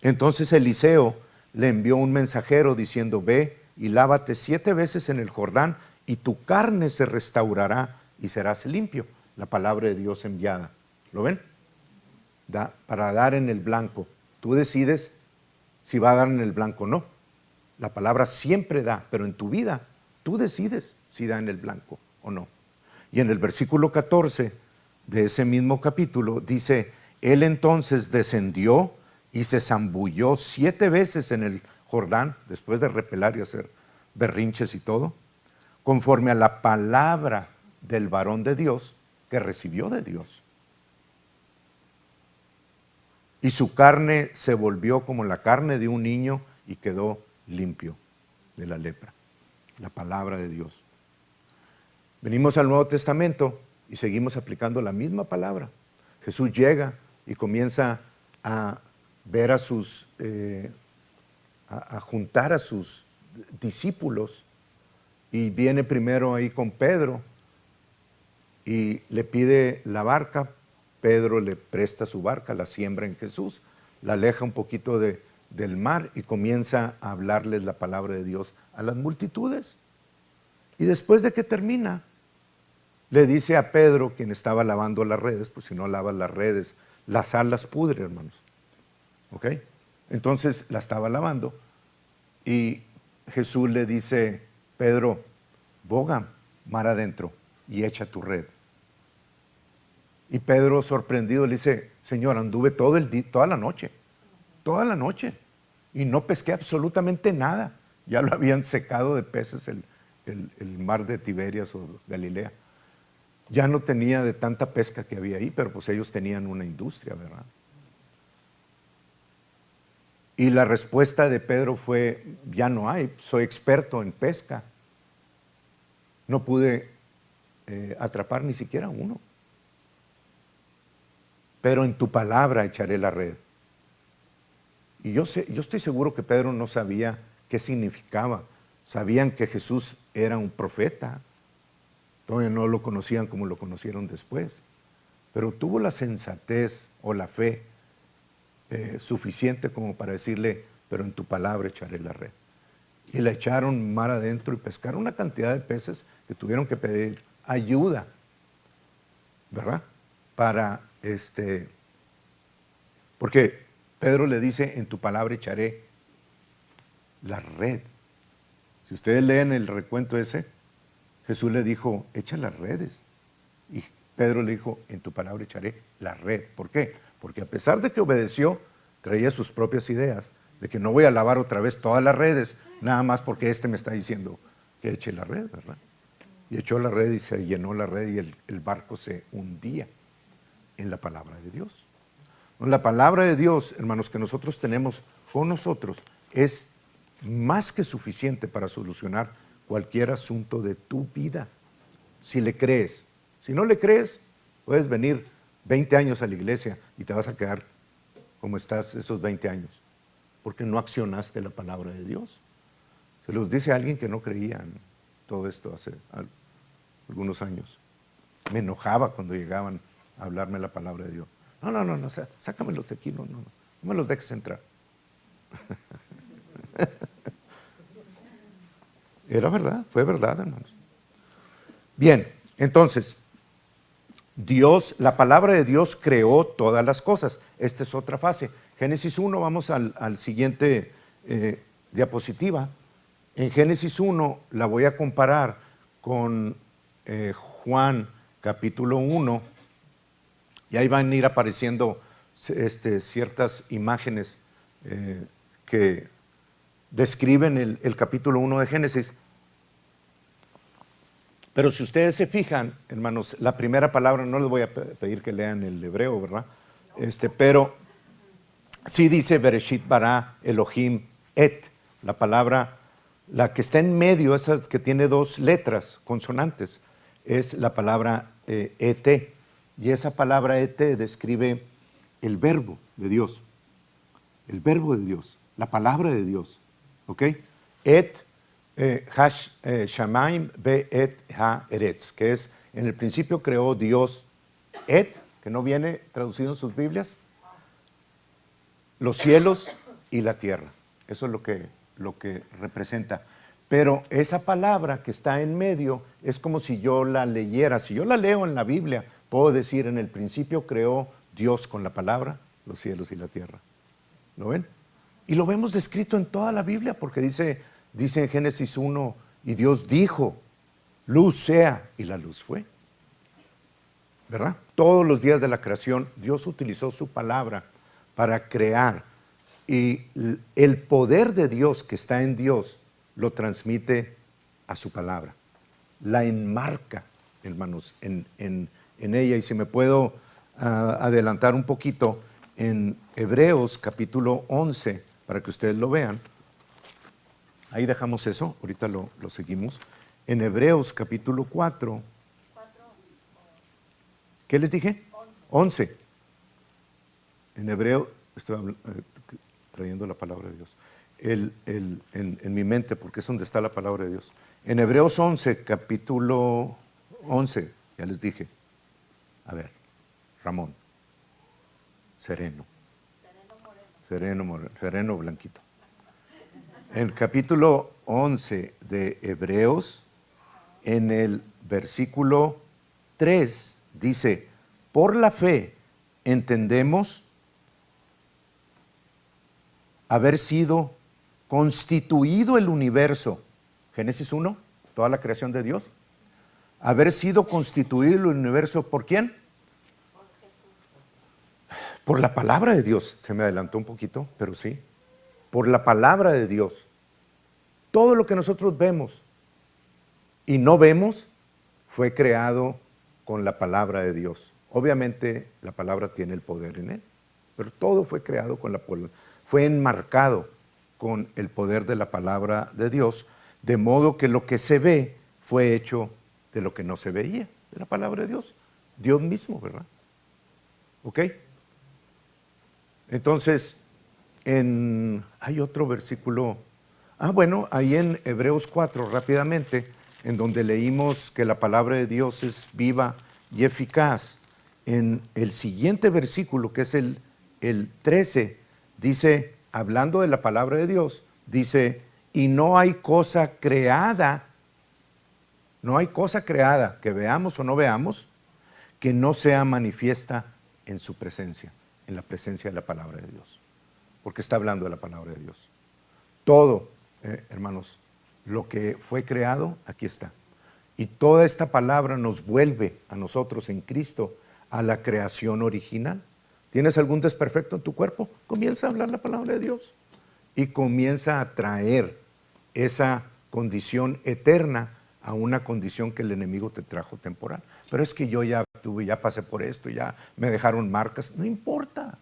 entonces Eliseo le envió un mensajero diciendo, ve y lávate 7 veces en el Jordán y tu carne se restaurará y serás limpio. La palabra de Dios enviada. ¿Lo ven? Para dar en el blanco. Tú decides si va a dar en el blanco o no. La palabra siempre da, pero en tu vida tú decides si da en el blanco o no. Y en el versículo 14 de ese mismo capítulo dice, él entonces descendió y se zambulló 7 veces en el Jordán, después de repelar y hacer berrinches y todo, conforme a la palabra del varón de Dios que recibió de Dios. Y su carne se volvió como la carne de un niño y quedó limpio de la lepra. La palabra de Dios. Venimos al Nuevo Testamento y seguimos aplicando la misma palabra. Jesús llega y comienza a ver a juntar a sus discípulos, y viene primero ahí con Pedro y le pide la barca. Pedro le presta su barca, la siembra en Jesús, la aleja un poquito del mar y comienza a hablarles la palabra de Dios a las multitudes. Y después de que termina, le dice a Pedro, quien estaba lavando las redes, pues si no lavas las redes, la sal las pudre, hermanos. ¿Ok? Entonces la estaba lavando y Jesús le dice, Pedro, boga mar adentro y echa tu red. Y Pedro, sorprendido, le dice, Señor, anduve toda la noche, y no pesqué absolutamente nada. Ya lo habían secado de peces el mar de Tiberias o Galilea. Ya no tenía de tanta pesca que había ahí, pero pues ellos tenían una industria, ¿verdad? Y la respuesta de Pedro fue, ya no hay, soy experto en pesca. No pude atrapar ni siquiera uno. Pero en tu palabra echaré la red. Y yo estoy seguro que Pedro no sabía qué significaba. Sabían que Jesús era un profeta. Todavía no lo conocían como lo conocieron después. Pero tuvo la sensatez o la fe suficiente como para decirle, pero en tu palabra echaré la red. Y la echaron mar adentro y pescaron una cantidad de peces que tuvieron que pedir ayuda, ¿verdad? Porque Pedro le dice, en tu palabra echaré la red. Si ustedes leen el recuento ese, Jesús le dijo, echa las redes. Y Pedro le dijo, en tu palabra echaré la red. ¿Por qué? Porque a pesar de que obedeció, traía sus propias ideas de que no voy a lavar otra vez todas las redes, nada más porque me está diciendo que eche la red, ¿verdad? Y echó la red y se llenó la red y el barco se hundía en la palabra de Dios. La palabra de Dios, hermanos, que nosotros tenemos con nosotros es más que suficiente para solucionar cualquier asunto de tu vida, si le crees. Si no le crees, puedes venir 20 años a la iglesia y te vas a quedar como estás esos 20 años, porque no accionaste la palabra de Dios. Se los dice a alguien que no creía en todo esto hace algunos años. Me enojaba cuando llegaban a hablarme la palabra de Dios. No, sácamelos de aquí, no me los dejes entrar. Era verdad, fue verdad, hermanos. Bien, entonces, la palabra de Dios creó todas las cosas. Esta es otra fase. Génesis 1, vamos al siguiente diapositiva. En Génesis 1 la voy a comparar con Juan capítulo 1, y ahí van a ir apareciendo ciertas imágenes que describen el capítulo 1 de Génesis. Pero si ustedes se fijan, hermanos, la primera palabra, no les voy a pedir que lean el hebreo, ¿verdad? Pero sí dice Bereshit bara Elohim et. La palabra, la que está en medio, esa que tiene 2 letras, consonantes, es la palabra et. Y esa palabra et describe el verbo de Dios. El verbo de Dios, la palabra de Dios. ¿Ok? Et Shamaim be et ha eretz, que es, en el principio creó Dios et, que no viene traducido en sus Biblias, los cielos y la tierra. Eso es lo que representa. Pero esa palabra que está en medio es como si yo la leyera. Si yo la leo en la Biblia, puedo decir, en el principio creó Dios con la palabra los cielos y la tierra. ¿Lo ven? Y lo vemos descrito en toda la Biblia, porque dice en Génesis 1, y Dios dijo, luz sea, y la luz fue. ¿Verdad? Todos los días de la creación, Dios utilizó su palabra para crear. Y el poder de Dios que está en Dios lo transmite a su palabra. La enmarca, hermanos, en ella. Y si me puedo adelantar un poquito, en Hebreos capítulo 11, para que ustedes lo vean. Ahí dejamos eso, ahorita lo seguimos. En Hebreos capítulo 4. ¿Qué les dije? 11. En hebreo, estoy trayendo la palabra de Dios. En mi mente, porque es donde está la palabra de Dios. En Hebreos 11, capítulo 11, ya les dije. A ver, Ramón. Sereno. Sereno blanquito. En capítulo 11 de Hebreos, en el versículo 3, dice, por la fe entendemos haber sido constituido el universo. Génesis 1, toda la creación de Dios. Haber sido constituido el universo, ¿por quién? Por la palabra de Dios. Se me adelantó un poquito, pero sí. Por la palabra de Dios. Todo lo que nosotros vemos y no vemos fue creado con la palabra de Dios. Obviamente la palabra tiene el poder en él, pero todo fue creado con la palabra. Fue enmarcado con el poder de la palabra de Dios, de modo que lo que se ve fue hecho de lo que no se veía, de la palabra de Dios. Dios mismo, ¿verdad? ¿Ok? Entonces, hay otro versículo. Bueno, ahí en Hebreos 4, rápidamente, en donde leímos que la palabra de Dios es viva y eficaz. En el siguiente versículo, que es el 13, dice, hablando de la palabra de Dios, dice, y no hay cosa creada que veamos o no veamos, que no sea manifiesta en su presencia, en la presencia de la palabra de Dios. Porque está hablando de la palabra de Dios. Todo, hermanos, lo que fue creado, aquí está. Y toda esta palabra nos vuelve a nosotros en Cristo a la creación original. ¿Tienes algún desperfecto en tu cuerpo? Comienza a hablar la palabra de Dios y comienza a traer esa condición eterna a una condición que el enemigo te trajo temporal. Pero es que yo ya pasé por esto, ya me dejaron marcas. No importa.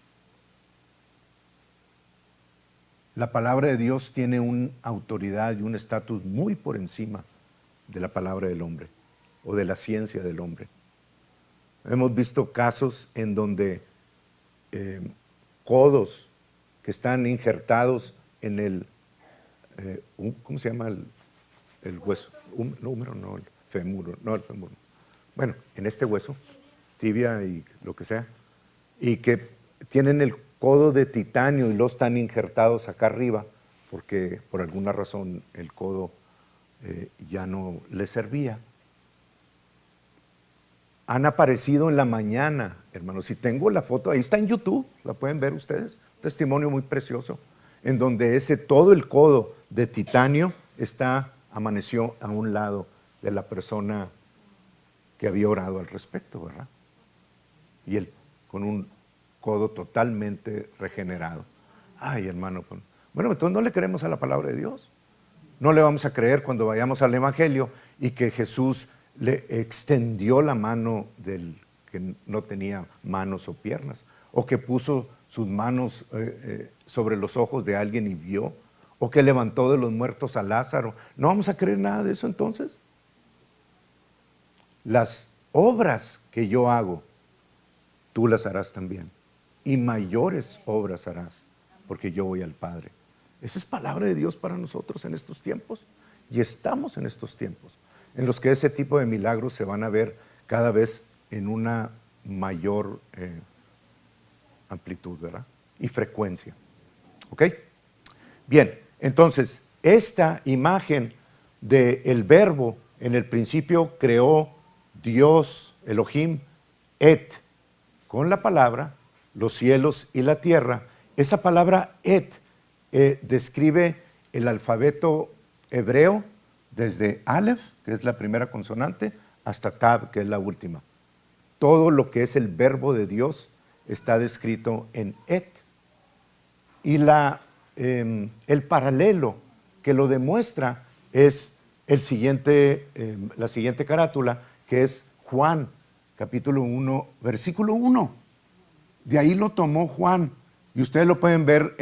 La palabra de Dios tiene una autoridad y un estatus muy por encima de la palabra del hombre o de la ciencia del hombre. Hemos visto casos en donde codos que están injertados en el, ¿cómo se llama el hueso? El fémur, no el fémur. Bueno, en este hueso, tibia y lo que sea, y que tienen el codo de titanio y los están injertados acá arriba, porque por alguna razón el codo ya no les servía. Han aparecido en la mañana, hermanos. Si tengo la foto, ahí está en YouTube, la pueden ver ustedes. Un testimonio muy precioso, en donde todo el codo de titanio amaneció a un lado de la persona que había orado al respecto, ¿verdad? Y él con un codo totalmente regenerado. Ay, hermano, bueno, entonces no le creemos a la palabra de Dios. No le vamos a creer cuando vayamos al Evangelio y que Jesús le extendió la mano del que no tenía manos o piernas, o que puso sus manos sobre los ojos de alguien y vio, o que levantó de los muertos a Lázaro. ¿No vamos a creer nada de eso entonces? Las obras que yo hago, tú las harás también, y mayores obras harás, porque yo voy al Padre. Esa es palabra de Dios para nosotros en estos tiempos, y estamos en estos tiempos en los que ese tipo de milagros se van a ver cada vez en una mayor amplitud, ¿verdad? Y frecuencia. ¿Ok? Bien, entonces, esta imagen del verbo, en el principio creó Dios, Elohim, et, con la palabra, los cielos y la tierra. Esa palabra et describe el alfabeto hebreo desde Aleph, que es la primera consonante, hasta Tab, que es la última. Todo lo que es el verbo de Dios está descrito en et. Y el paralelo que lo demuestra es la siguiente carátula, que es Juan, capítulo 1, versículo 1. De ahí lo tomó Juan. Y ustedes lo pueden ver,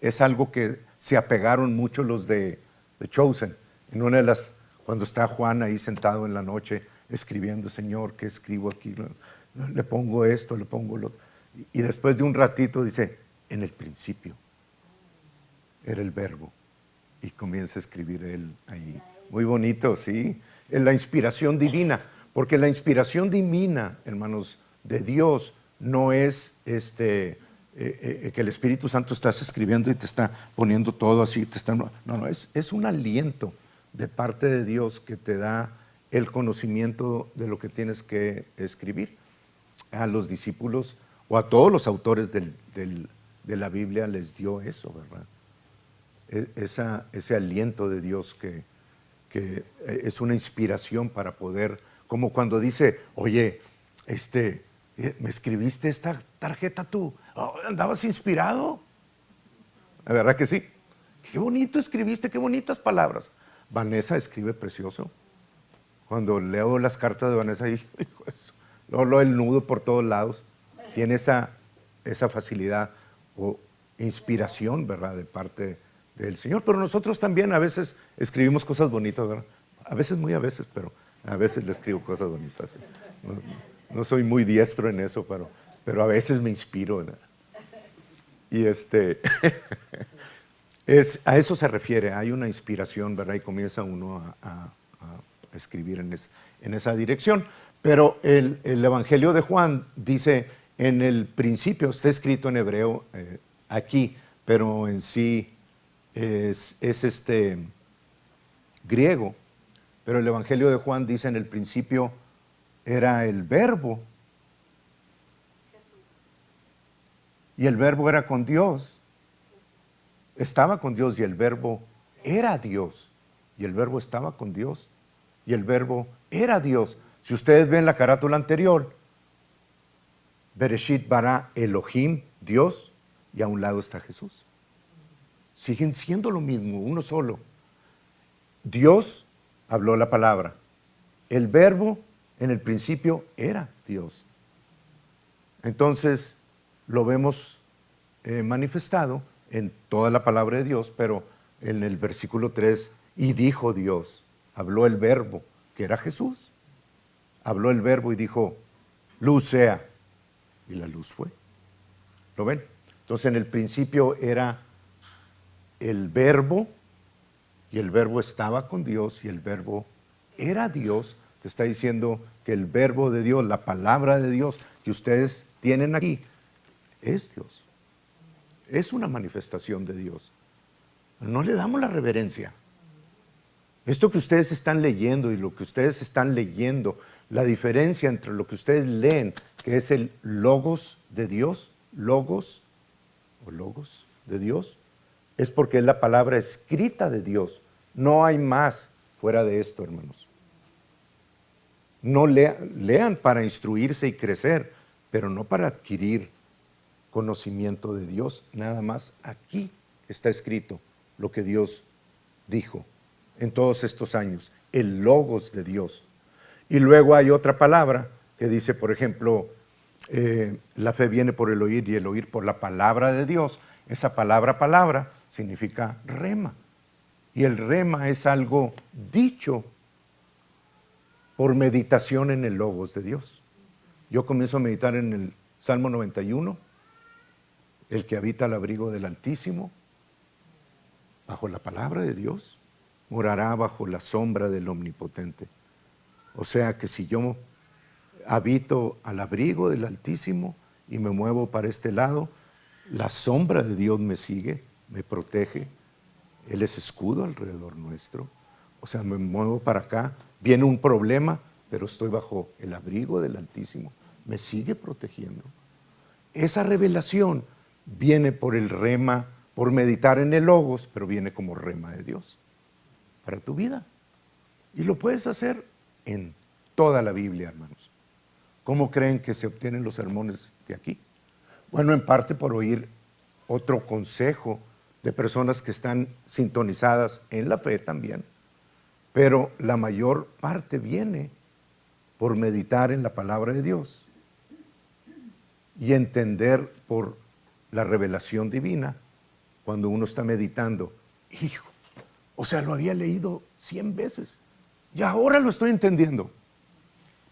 es algo que se apegaron mucho los de The Chosen. En una de las, cuando está Juan ahí sentado en la noche escribiendo, Señor, ¿qué escribo aquí? Le pongo esto, le pongo lo otro. Y después de un ratito dice, en el principio era el verbo. Y comienza a escribir él ahí. Muy bonito, ¿sí? En la inspiración divina. Porque la inspiración divina, hermanos, de Dios no es que el Espíritu Santo estás escribiendo y te está poniendo todo así. No, es un aliento de parte de Dios que te da el conocimiento de lo que tienes que escribir. A los discípulos o a todos los autores de la Biblia les dio eso, ¿verdad? Ese aliento de Dios que es una inspiración para poder, como cuando dice, oye, ¿me escribiste esta tarjeta tú? Oh, ¿andabas inspirado? ¿La verdad que sí? Qué bonito escribiste, qué bonitas palabras. Vanessa escribe precioso. Cuando leo las cartas de Vanessa, luego el nudo por todos lados. Tiene esa facilidad o inspiración, ¿verdad?, de parte del Señor. Pero nosotros también a veces escribimos cosas bonitas, ¿verdad? A veces, muy a veces, pero a veces le escribo cosas bonitas. No soy muy diestro en eso, pero a veces me inspiro, ¿verdad? Y a eso se refiere, hay una inspiración, ¿verdad? Y comienza uno a escribir en esa dirección. Pero el Evangelio de Juan dice, en el principio, está escrito en hebreo aquí, pero en sí es griego. Pero el Evangelio de Juan dice, en el principio era el verbo. Y el verbo era con Dios. Estaba con Dios y el verbo era Dios. Y el verbo estaba con Dios y el verbo era Dios. Si ustedes ven la carátula anterior, Bereshit bara Elohim, Dios, y a un lado está Jesús. Siguen siendo lo mismo, uno solo. Dios habló la palabra. El verbo en el principio era Dios. Entonces lo vemos manifestado en toda la palabra de Dios, pero en el versículo 3, y dijo Dios, habló el verbo, que era Jesús. Habló el verbo y dijo, luz sea. Y la luz fue. ¿Lo ven? Entonces en el principio era el verbo, y el verbo estaba con Dios, y el verbo era Dios. Te está diciendo que el verbo de Dios, la palabra de Dios que ustedes tienen aquí, es Dios. Es una manifestación de Dios. No le damos la reverencia. Esto que ustedes están leyendo y lo que ustedes están leyendo, la diferencia entre lo que ustedes leen, que es el logos de Dios, logos de Dios, es porque es la palabra escrita de Dios. No hay más fuera de esto, hermanos. No lean para instruirse y crecer, pero no para adquirir conocimiento de Dios. Nada más aquí está escrito lo que Dios dijo en todos estos años, el logos de Dios. Y luego hay otra palabra que dice, por ejemplo, la fe viene por el oír y el oír por la palabra de Dios. Esa palabra significa rema. Y el rema es algo dicho por meditación en el logos de Dios. Yo comienzo a meditar en el Salmo 91, el que habita al abrigo del Altísimo, bajo la palabra de Dios, morará bajo la sombra del Omnipotente. O sea que si yo habito al abrigo del Altísimo y me muevo para este lado, la sombra de Dios me sigue me protege, Él es escudo alrededor nuestro. O sea, me muevo para acá, viene un problema, pero estoy bajo el abrigo del Altísimo. Me sigue protegiendo. Esa revelación viene por el rema, por meditar en el Logos, pero viene como rema de Dios para tu vida. Y lo puedes hacer en toda la Biblia, hermanos. ¿Cómo creen que se obtienen los sermones de aquí? Bueno, en parte por oír otro consejo de personas que están sintonizadas en la fe también, pero la mayor parte viene por meditar en la palabra de Dios y entender por la revelación divina cuando uno está meditando. Hijo, o sea, lo había leído 100 veces y ahora lo estoy entendiendo.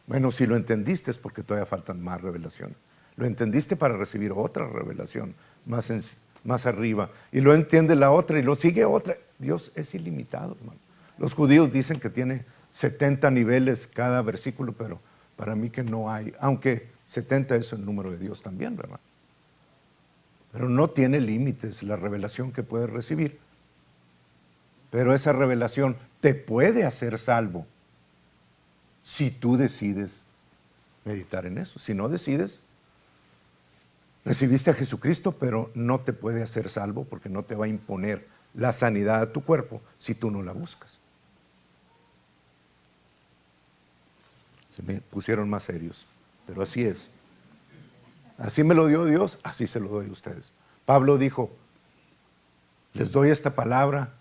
Bueno, si lo entendiste es porque todavía faltan más revelaciones. Lo entendiste para recibir otra revelación más arriba, y lo entiende la otra y lo sigue otra. Dios es ilimitado, hermano. Los judíos dicen que tiene 70 niveles cada versículo, pero para mí que no hay, aunque 70 es el número de Dios también, ¿verdad? Pero no tiene límites la revelación que puedes recibir. Pero esa revelación te puede hacer salvo si tú decides meditar en eso. Si no decides, recibiste a Jesucristo, pero no te puede hacer salvo porque no te va a imponer la sanidad a tu cuerpo si tú no la buscas. Se me pusieron más serios, pero así es. Así me lo dio Dios, así se lo doy a ustedes. Pablo dijo, les doy esta palabra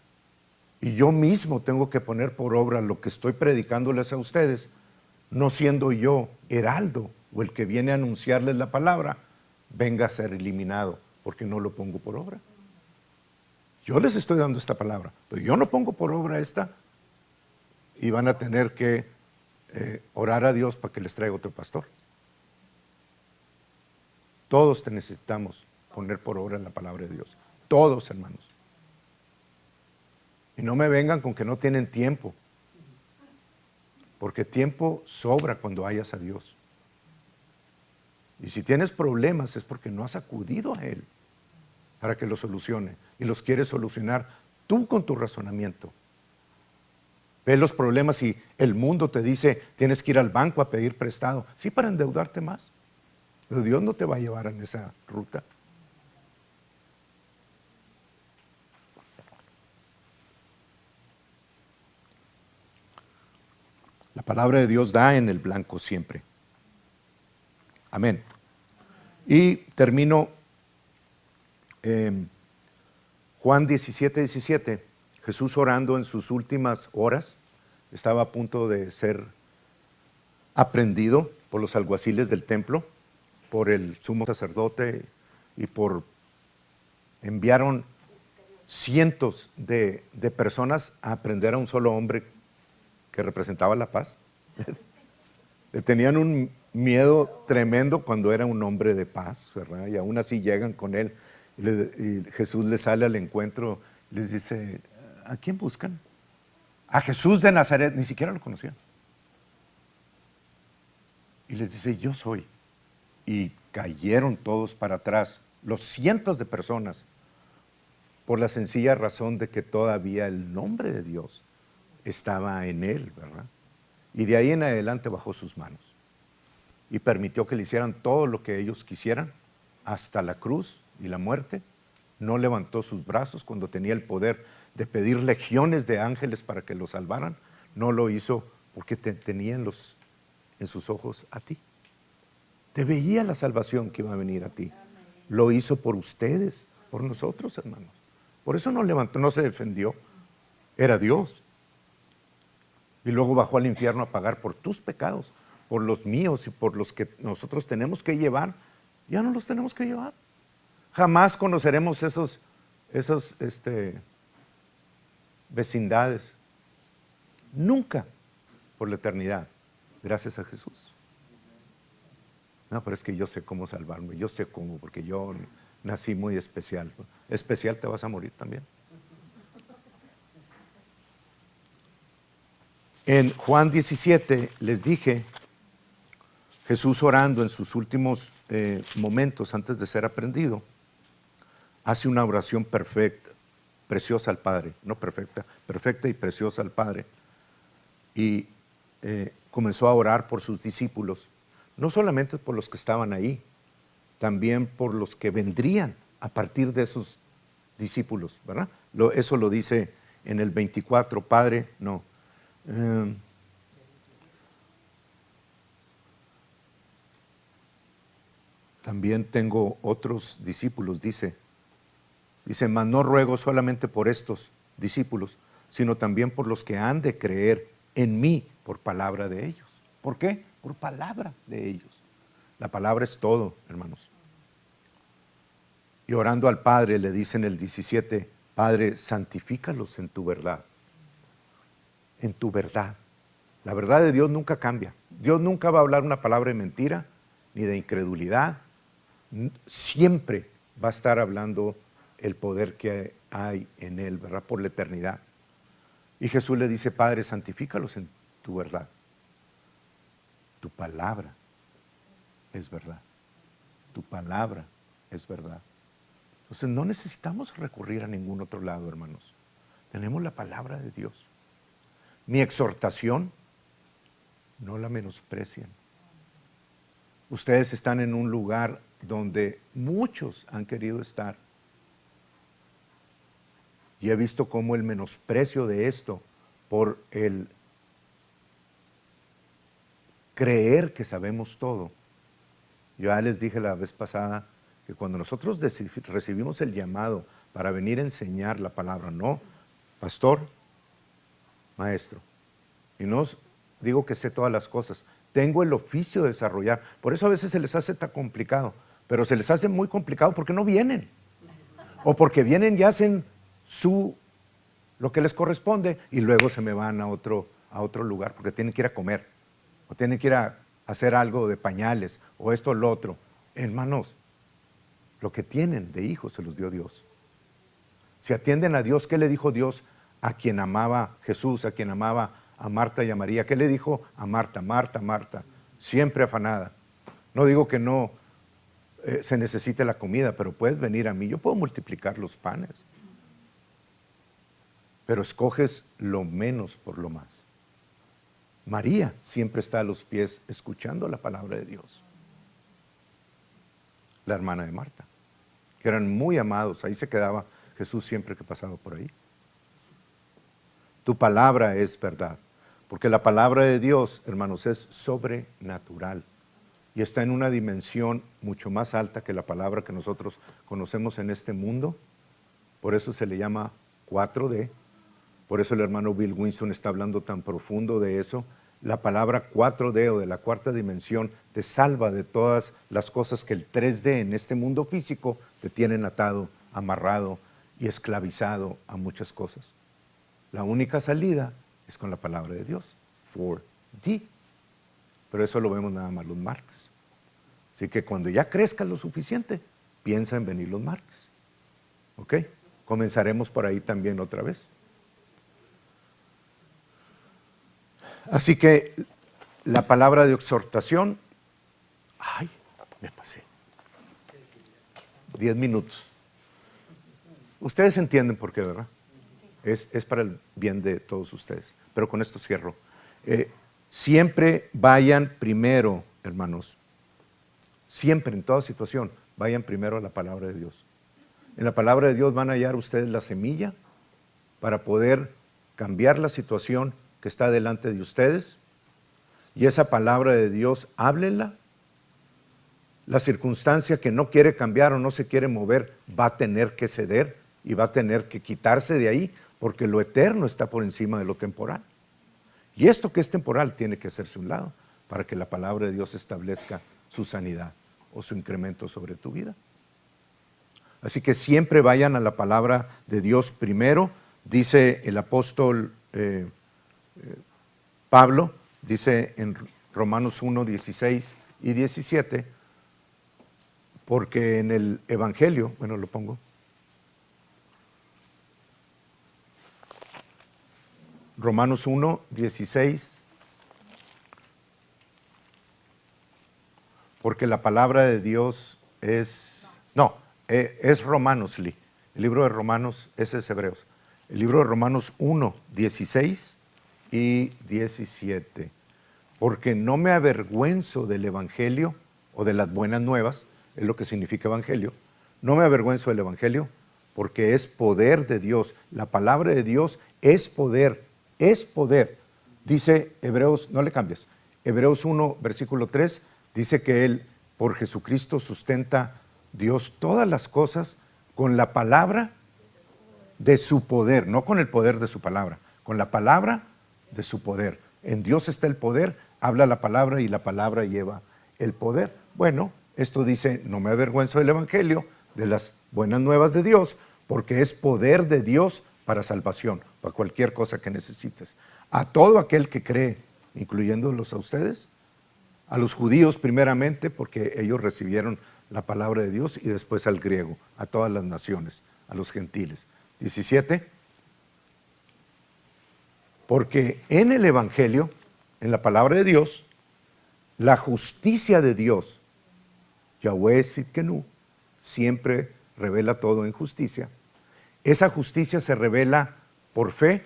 y yo mismo tengo que poner por obra lo que estoy predicándoles a ustedes, no siendo yo heraldo o el que viene a anunciarles la palabra, venga a ser eliminado porque no lo pongo por obra. Yo les estoy dando esta palabra, pero yo no pongo por obra esta y van a tener que orar a Dios para que les traiga otro pastor. Todos te necesitamos poner por obra la palabra de Dios. Todos, hermanos. Y no me vengan con que no tienen tiempo, porque tiempo sobra cuando hayas a Dios. Y si tienes problemas es porque no has acudido a Él para que los solucione. Y los quieres solucionar tú con tu razonamiento. Ves los problemas y el mundo te dice, tienes que ir al banco a pedir prestado. Sí, para endeudarte más. Pero Dios no te va a llevar en esa ruta. La palabra de Dios da en el blanco siempre. Amén. Y termino Juan 17:17. Jesús orando en sus últimas horas, estaba a punto de ser aprendido por los alguaciles del templo, por el sumo sacerdote y enviaron cientos de personas a aprender a un solo hombre que representaba la paz. Le tenían un miedo tremendo cuando era un hombre de paz, ¿verdad? Y aún así llegan con él y Jesús les sale al encuentro y les dice, ¿a quién buscan? A Jesús de Nazaret, ni siquiera lo conocían. Y les dice, yo soy. Y cayeron todos para atrás, los cientos de personas, por la sencilla razón de que todavía el nombre de Dios estaba en él, ¿verdad? Y de ahí en adelante bajó sus manos y permitió que le hicieran todo lo que ellos quisieran, hasta la cruz y la muerte. No levantó sus brazos cuando tenía el poder de pedir legiones de ángeles para que lo salvaran. No lo hizo porque tenía en sus ojos a ti. Te veía la salvación que iba a venir a ti. Lo hizo por ustedes, por nosotros, hermanos. Por eso no levantó, no se defendió. Era Dios. Y luego bajó al infierno a pagar por tus pecados, por los míos y por los que nosotros tenemos que llevar. Ya no los tenemos que llevar. Jamás conoceremos esos vecindades. Nunca por la eternidad. Gracias a Jesús. No, pero es que yo sé cómo salvarme. Yo sé cómo, porque yo nací muy especial. Especial te vas a morir también. En Juan 17 les dije, Jesús orando en sus últimos momentos antes de ser aprendido, hace una oración perfecta, preciosa al Padre, no perfecta, perfecta y preciosa al Padre. Y comenzó a orar por sus discípulos, no solamente por los que estaban ahí, también por los que vendrían a partir de esos discípulos, ¿verdad? Eso lo dice en el 24, Padre, no. También tengo otros discípulos, dice, mas no ruego solamente por estos discípulos, sino también por los que han de creer en mí por palabra de ellos. ¿Por qué? Por palabra de ellos. La palabra es todo, hermanos. Y orando al Padre le dice en el 17, Padre, santifícalos en tu verdad. En tu verdad. La verdad de Dios nunca cambia. Dios nunca va a hablar una palabra de mentira, ni de incredulidad. Siempre va a estar hablando el poder que hay en Él, ¿verdad? Por la eternidad. Y Jesús le dice, Padre, santifícalos en tu verdad. Tu palabra es verdad. Tu palabra es verdad. Entonces no necesitamos recurrir a ningún otro lado, hermanos. Tenemos la palabra de Dios. Mi exhortación, no la menosprecien. Ustedes están en un lugar donde muchos han querido estar. Y he visto cómo el menosprecio de esto por el creer que sabemos todo. Yo ya les dije la vez pasada que cuando nosotros recibimos el llamado para venir a enseñar la palabra, no, pastor, maestro, y no digo que sé todas las cosas, tengo el oficio de desarrollar. Por eso a veces se les hace tan complicado, pero se les hace muy complicado porque no vienen. O porque vienen y hacen lo que les corresponde y luego se me van a otro lugar porque tienen que ir a comer o tienen que ir a hacer algo de pañales o esto o lo otro. Hermanos, lo que tienen de hijos se los dio Dios. Si atienden a Dios, ¿qué le dijo Dios a quien amaba Jesús, a quien amaba a Marta y a María? ¿Qué le dijo a Marta? Marta, Marta, siempre afanada. No digo que no se necesite la comida, pero puedes venir a mí. Yo puedo multiplicar los panes. Pero escoges lo menos por lo más. María siempre está a los pies escuchando la palabra de Dios. La hermana de Marta, que eran muy amados. Ahí se quedaba Jesús siempre que pasaba por ahí. Tu palabra es verdad, porque la palabra de Dios, hermanos, es sobrenatural y está en una dimensión mucho más alta que la palabra que nosotros conocemos en este mundo. Por eso se le llama 4D. Por eso el hermano Bill Winston está hablando tan profundo de eso. La palabra 4D o de la cuarta dimensión te salva de todas las cosas que el 3D en este mundo físico te tienen atado, amarrado y esclavizado a muchas cosas. La única salida es con la palabra de Dios, 4D. Pero eso lo vemos nada más los martes. Así que cuando ya crezca lo suficiente, piensa en venir los martes. ¿Ok? Comenzaremos por ahí también otra vez. Así que la palabra de exhortación, ay, me pasé, 10 minutos. Ustedes entienden por qué, ¿verdad? Es para el bien de todos ustedes. Pero con esto cierro. Siempre vayan primero, hermanos, siempre en toda situación, vayan primero a la palabra de Dios. En la palabra de Dios van a hallar ustedes la semilla para poder cambiar la situación que está delante de ustedes, y esa palabra de Dios, háblenla. La circunstancia que no quiere cambiar o no se quiere mover va a tener que ceder y va a tener que quitarse de ahí, porque lo eterno está por encima de lo temporal. Y esto que es temporal tiene que hacerse a un lado para que la palabra de Dios establezca su sanidad o su incremento sobre tu vida. Así que siempre vayan a la palabra de Dios primero. Dice el apóstol Pablo, dice en Romanos 1, 16 y 17, porque en el Evangelio, bueno, lo pongo, Romanos 1, 16, porque la palabra de Dios es, no, es Romanos, Lee. El libro de Romanos, ese es Hebreos. El libro de Romanos 1, 16 y 17. Porque no me avergüenzo del evangelio o de las buenas nuevas, es lo que significa evangelio. No me avergüenzo del evangelio porque es poder de Dios. La palabra de Dios es poder, es poder. Dice Hebreos, no le cambies, Hebreos 1, versículo 3, dice que Él, por Jesucristo, sustenta Dios todas las cosas con la palabra de su poder, no con el poder de su palabra, con la palabra de su poder. En Dios está el poder, habla la palabra y la palabra lleva el poder. Bueno, esto dice, no me avergüenzo del evangelio, de las buenas nuevas de Dios, porque es poder de Dios para salvación, para cualquier cosa que necesites. A todo aquel que cree, incluyéndolos a ustedes, a los judíos primeramente, porque ellos recibieron la palabra de Dios, y después al griego, a todas las naciones, a los gentiles. 17. Porque en el evangelio, en la palabra de Dios, la justicia de Dios, Yahweh Sidkenu, siempre revela todo en justicia. Esa justicia se revela por fe,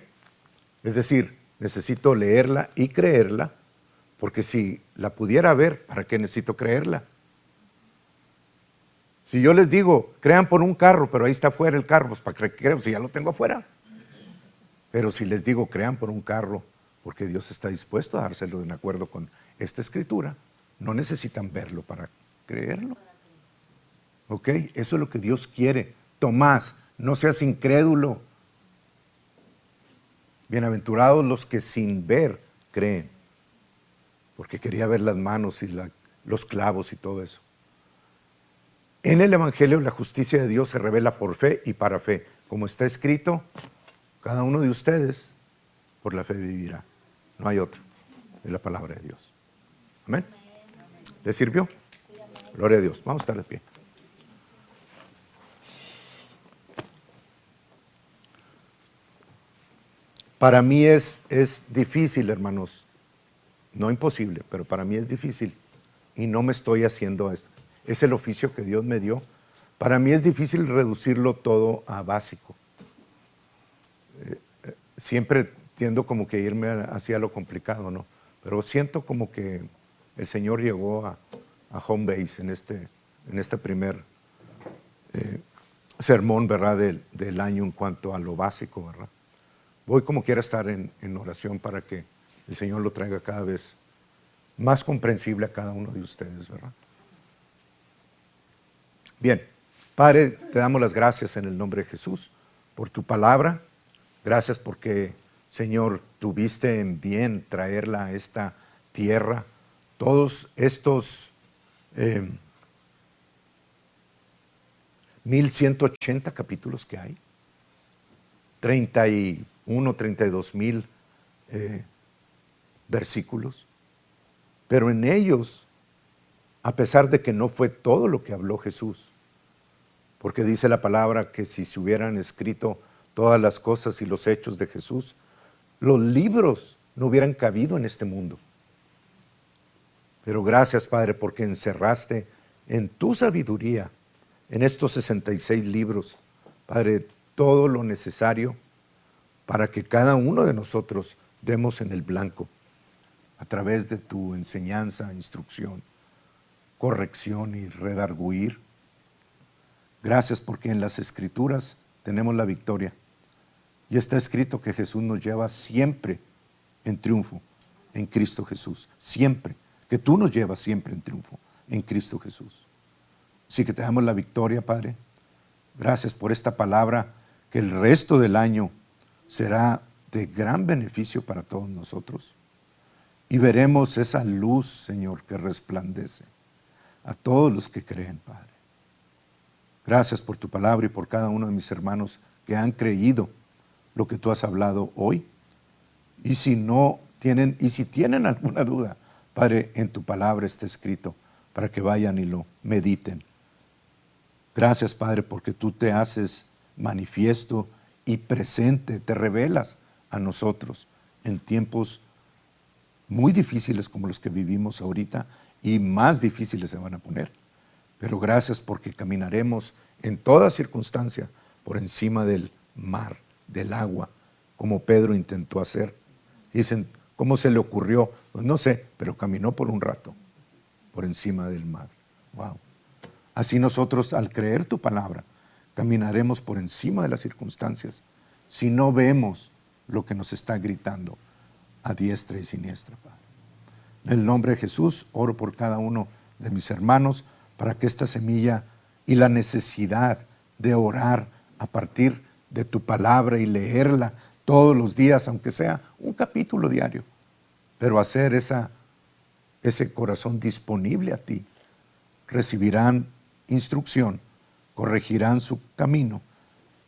es decir, necesito leerla y creerla, porque si la pudiera ver, ¿para qué necesito creerla? Si yo les digo, crean por un carro, pero ahí está afuera el carro, pues ¿para qué creo si ya lo tengo afuera? Pero si les digo, crean por un carro, porque Dios está dispuesto a dárselo en acuerdo con esta escritura, no necesitan verlo para creerlo. ¿Ok? Eso es lo que Dios quiere. Tomás, no seas incrédulo. Bienaventurados los que sin ver creen. Porque quería ver las manos y los clavos y todo eso. En el Evangelio la justicia de Dios se revela por fe y para fe. Como está escrito, cada uno de ustedes por la fe vivirá. No hay otra. Es la palabra de Dios. Amén. ¿Le sirvió? Gloria a Dios. Vamos a estar de pie. Para mí es difícil, hermanos. No imposible, pero para mí es difícil. Y no me estoy haciendo esto. Es el oficio que Dios me dio. Para mí es difícil reducirlo todo a básico. Siempre tiendo como que irme hacia lo complicado, ¿no? Pero siento como que el Señor llegó a home base en este primer sermón, ¿verdad? Del año en cuanto a lo básico, ¿verdad? Voy como quiera estar en oración para que el Señor lo traiga cada vez más comprensible a cada uno de ustedes, ¿verdad? Bien, Padre, te damos las gracias en el nombre de Jesús por tu palabra. Gracias porque, Señor, tuviste en bien traerla a esta tierra. Todos estos 1180 capítulos que hay, 31, 32 mil versículos, pero en ellos, a pesar de que no fue todo lo que habló Jesús, porque dice la palabra que si se hubieran escrito todas las cosas y los hechos de Jesús, los libros no hubieran cabido en este mundo. Pero gracias, Padre, porque encerraste en tu sabiduría, en estos 66 libros, Padre, todo lo necesario para que cada uno de nosotros demos en el blanco a través de tu enseñanza, instrucción, corrección y redarguir. Gracias porque en las Escrituras tenemos la victoria. Y está escrito que Jesús nos lleva siempre en triunfo en Cristo Jesús. Siempre. Que tú nos llevas siempre en triunfo en Cristo Jesús. Así que te damos la victoria, Padre. Gracias por esta palabra que el resto del año será de gran beneficio para todos nosotros. Y veremos esa luz, Señor, que resplandece a todos los que creen, Padre. Gracias por tu palabra y por cada uno de mis hermanos que han creído lo que tú has hablado hoy. Y si tienen alguna duda, Padre, en tu palabra está escrito para que vayan y lo mediten. Gracias, Padre, porque tú te haces manifiesto y presente, te revelas a nosotros en tiempos muy difíciles como los que vivimos ahorita y más difíciles se van a poner. pero gracias porque caminaremos en toda circunstancia por encima del mar, del agua, como Pedro intentó hacer. Dicen, ¿cómo se le ocurrió? Pues no sé, pero caminó por un rato, por encima del mar. Wow. Así nosotros, al creer tu palabra, caminaremos por encima de las circunstancias si no vemos lo que nos está gritando a diestra y siniestra, Padre. En el nombre de Jesús, oro por cada uno de mis hermanos para que esta semilla y la necesidad de orar a partir de tu palabra y leerla todos los días, aunque sea un capítulo diario, pero hacer ese corazón disponible a ti, recibirán instrucción, corregirán su camino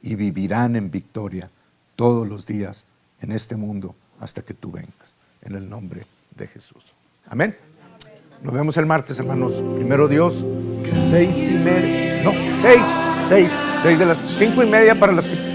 y vivirán en victoria todos los días en este mundo hasta que tú vengas. En el nombre de Jesús. Amén. Nos vemos el martes, hermanos. Primero Dios, 6:30. No, 6 de las 5:30 para las que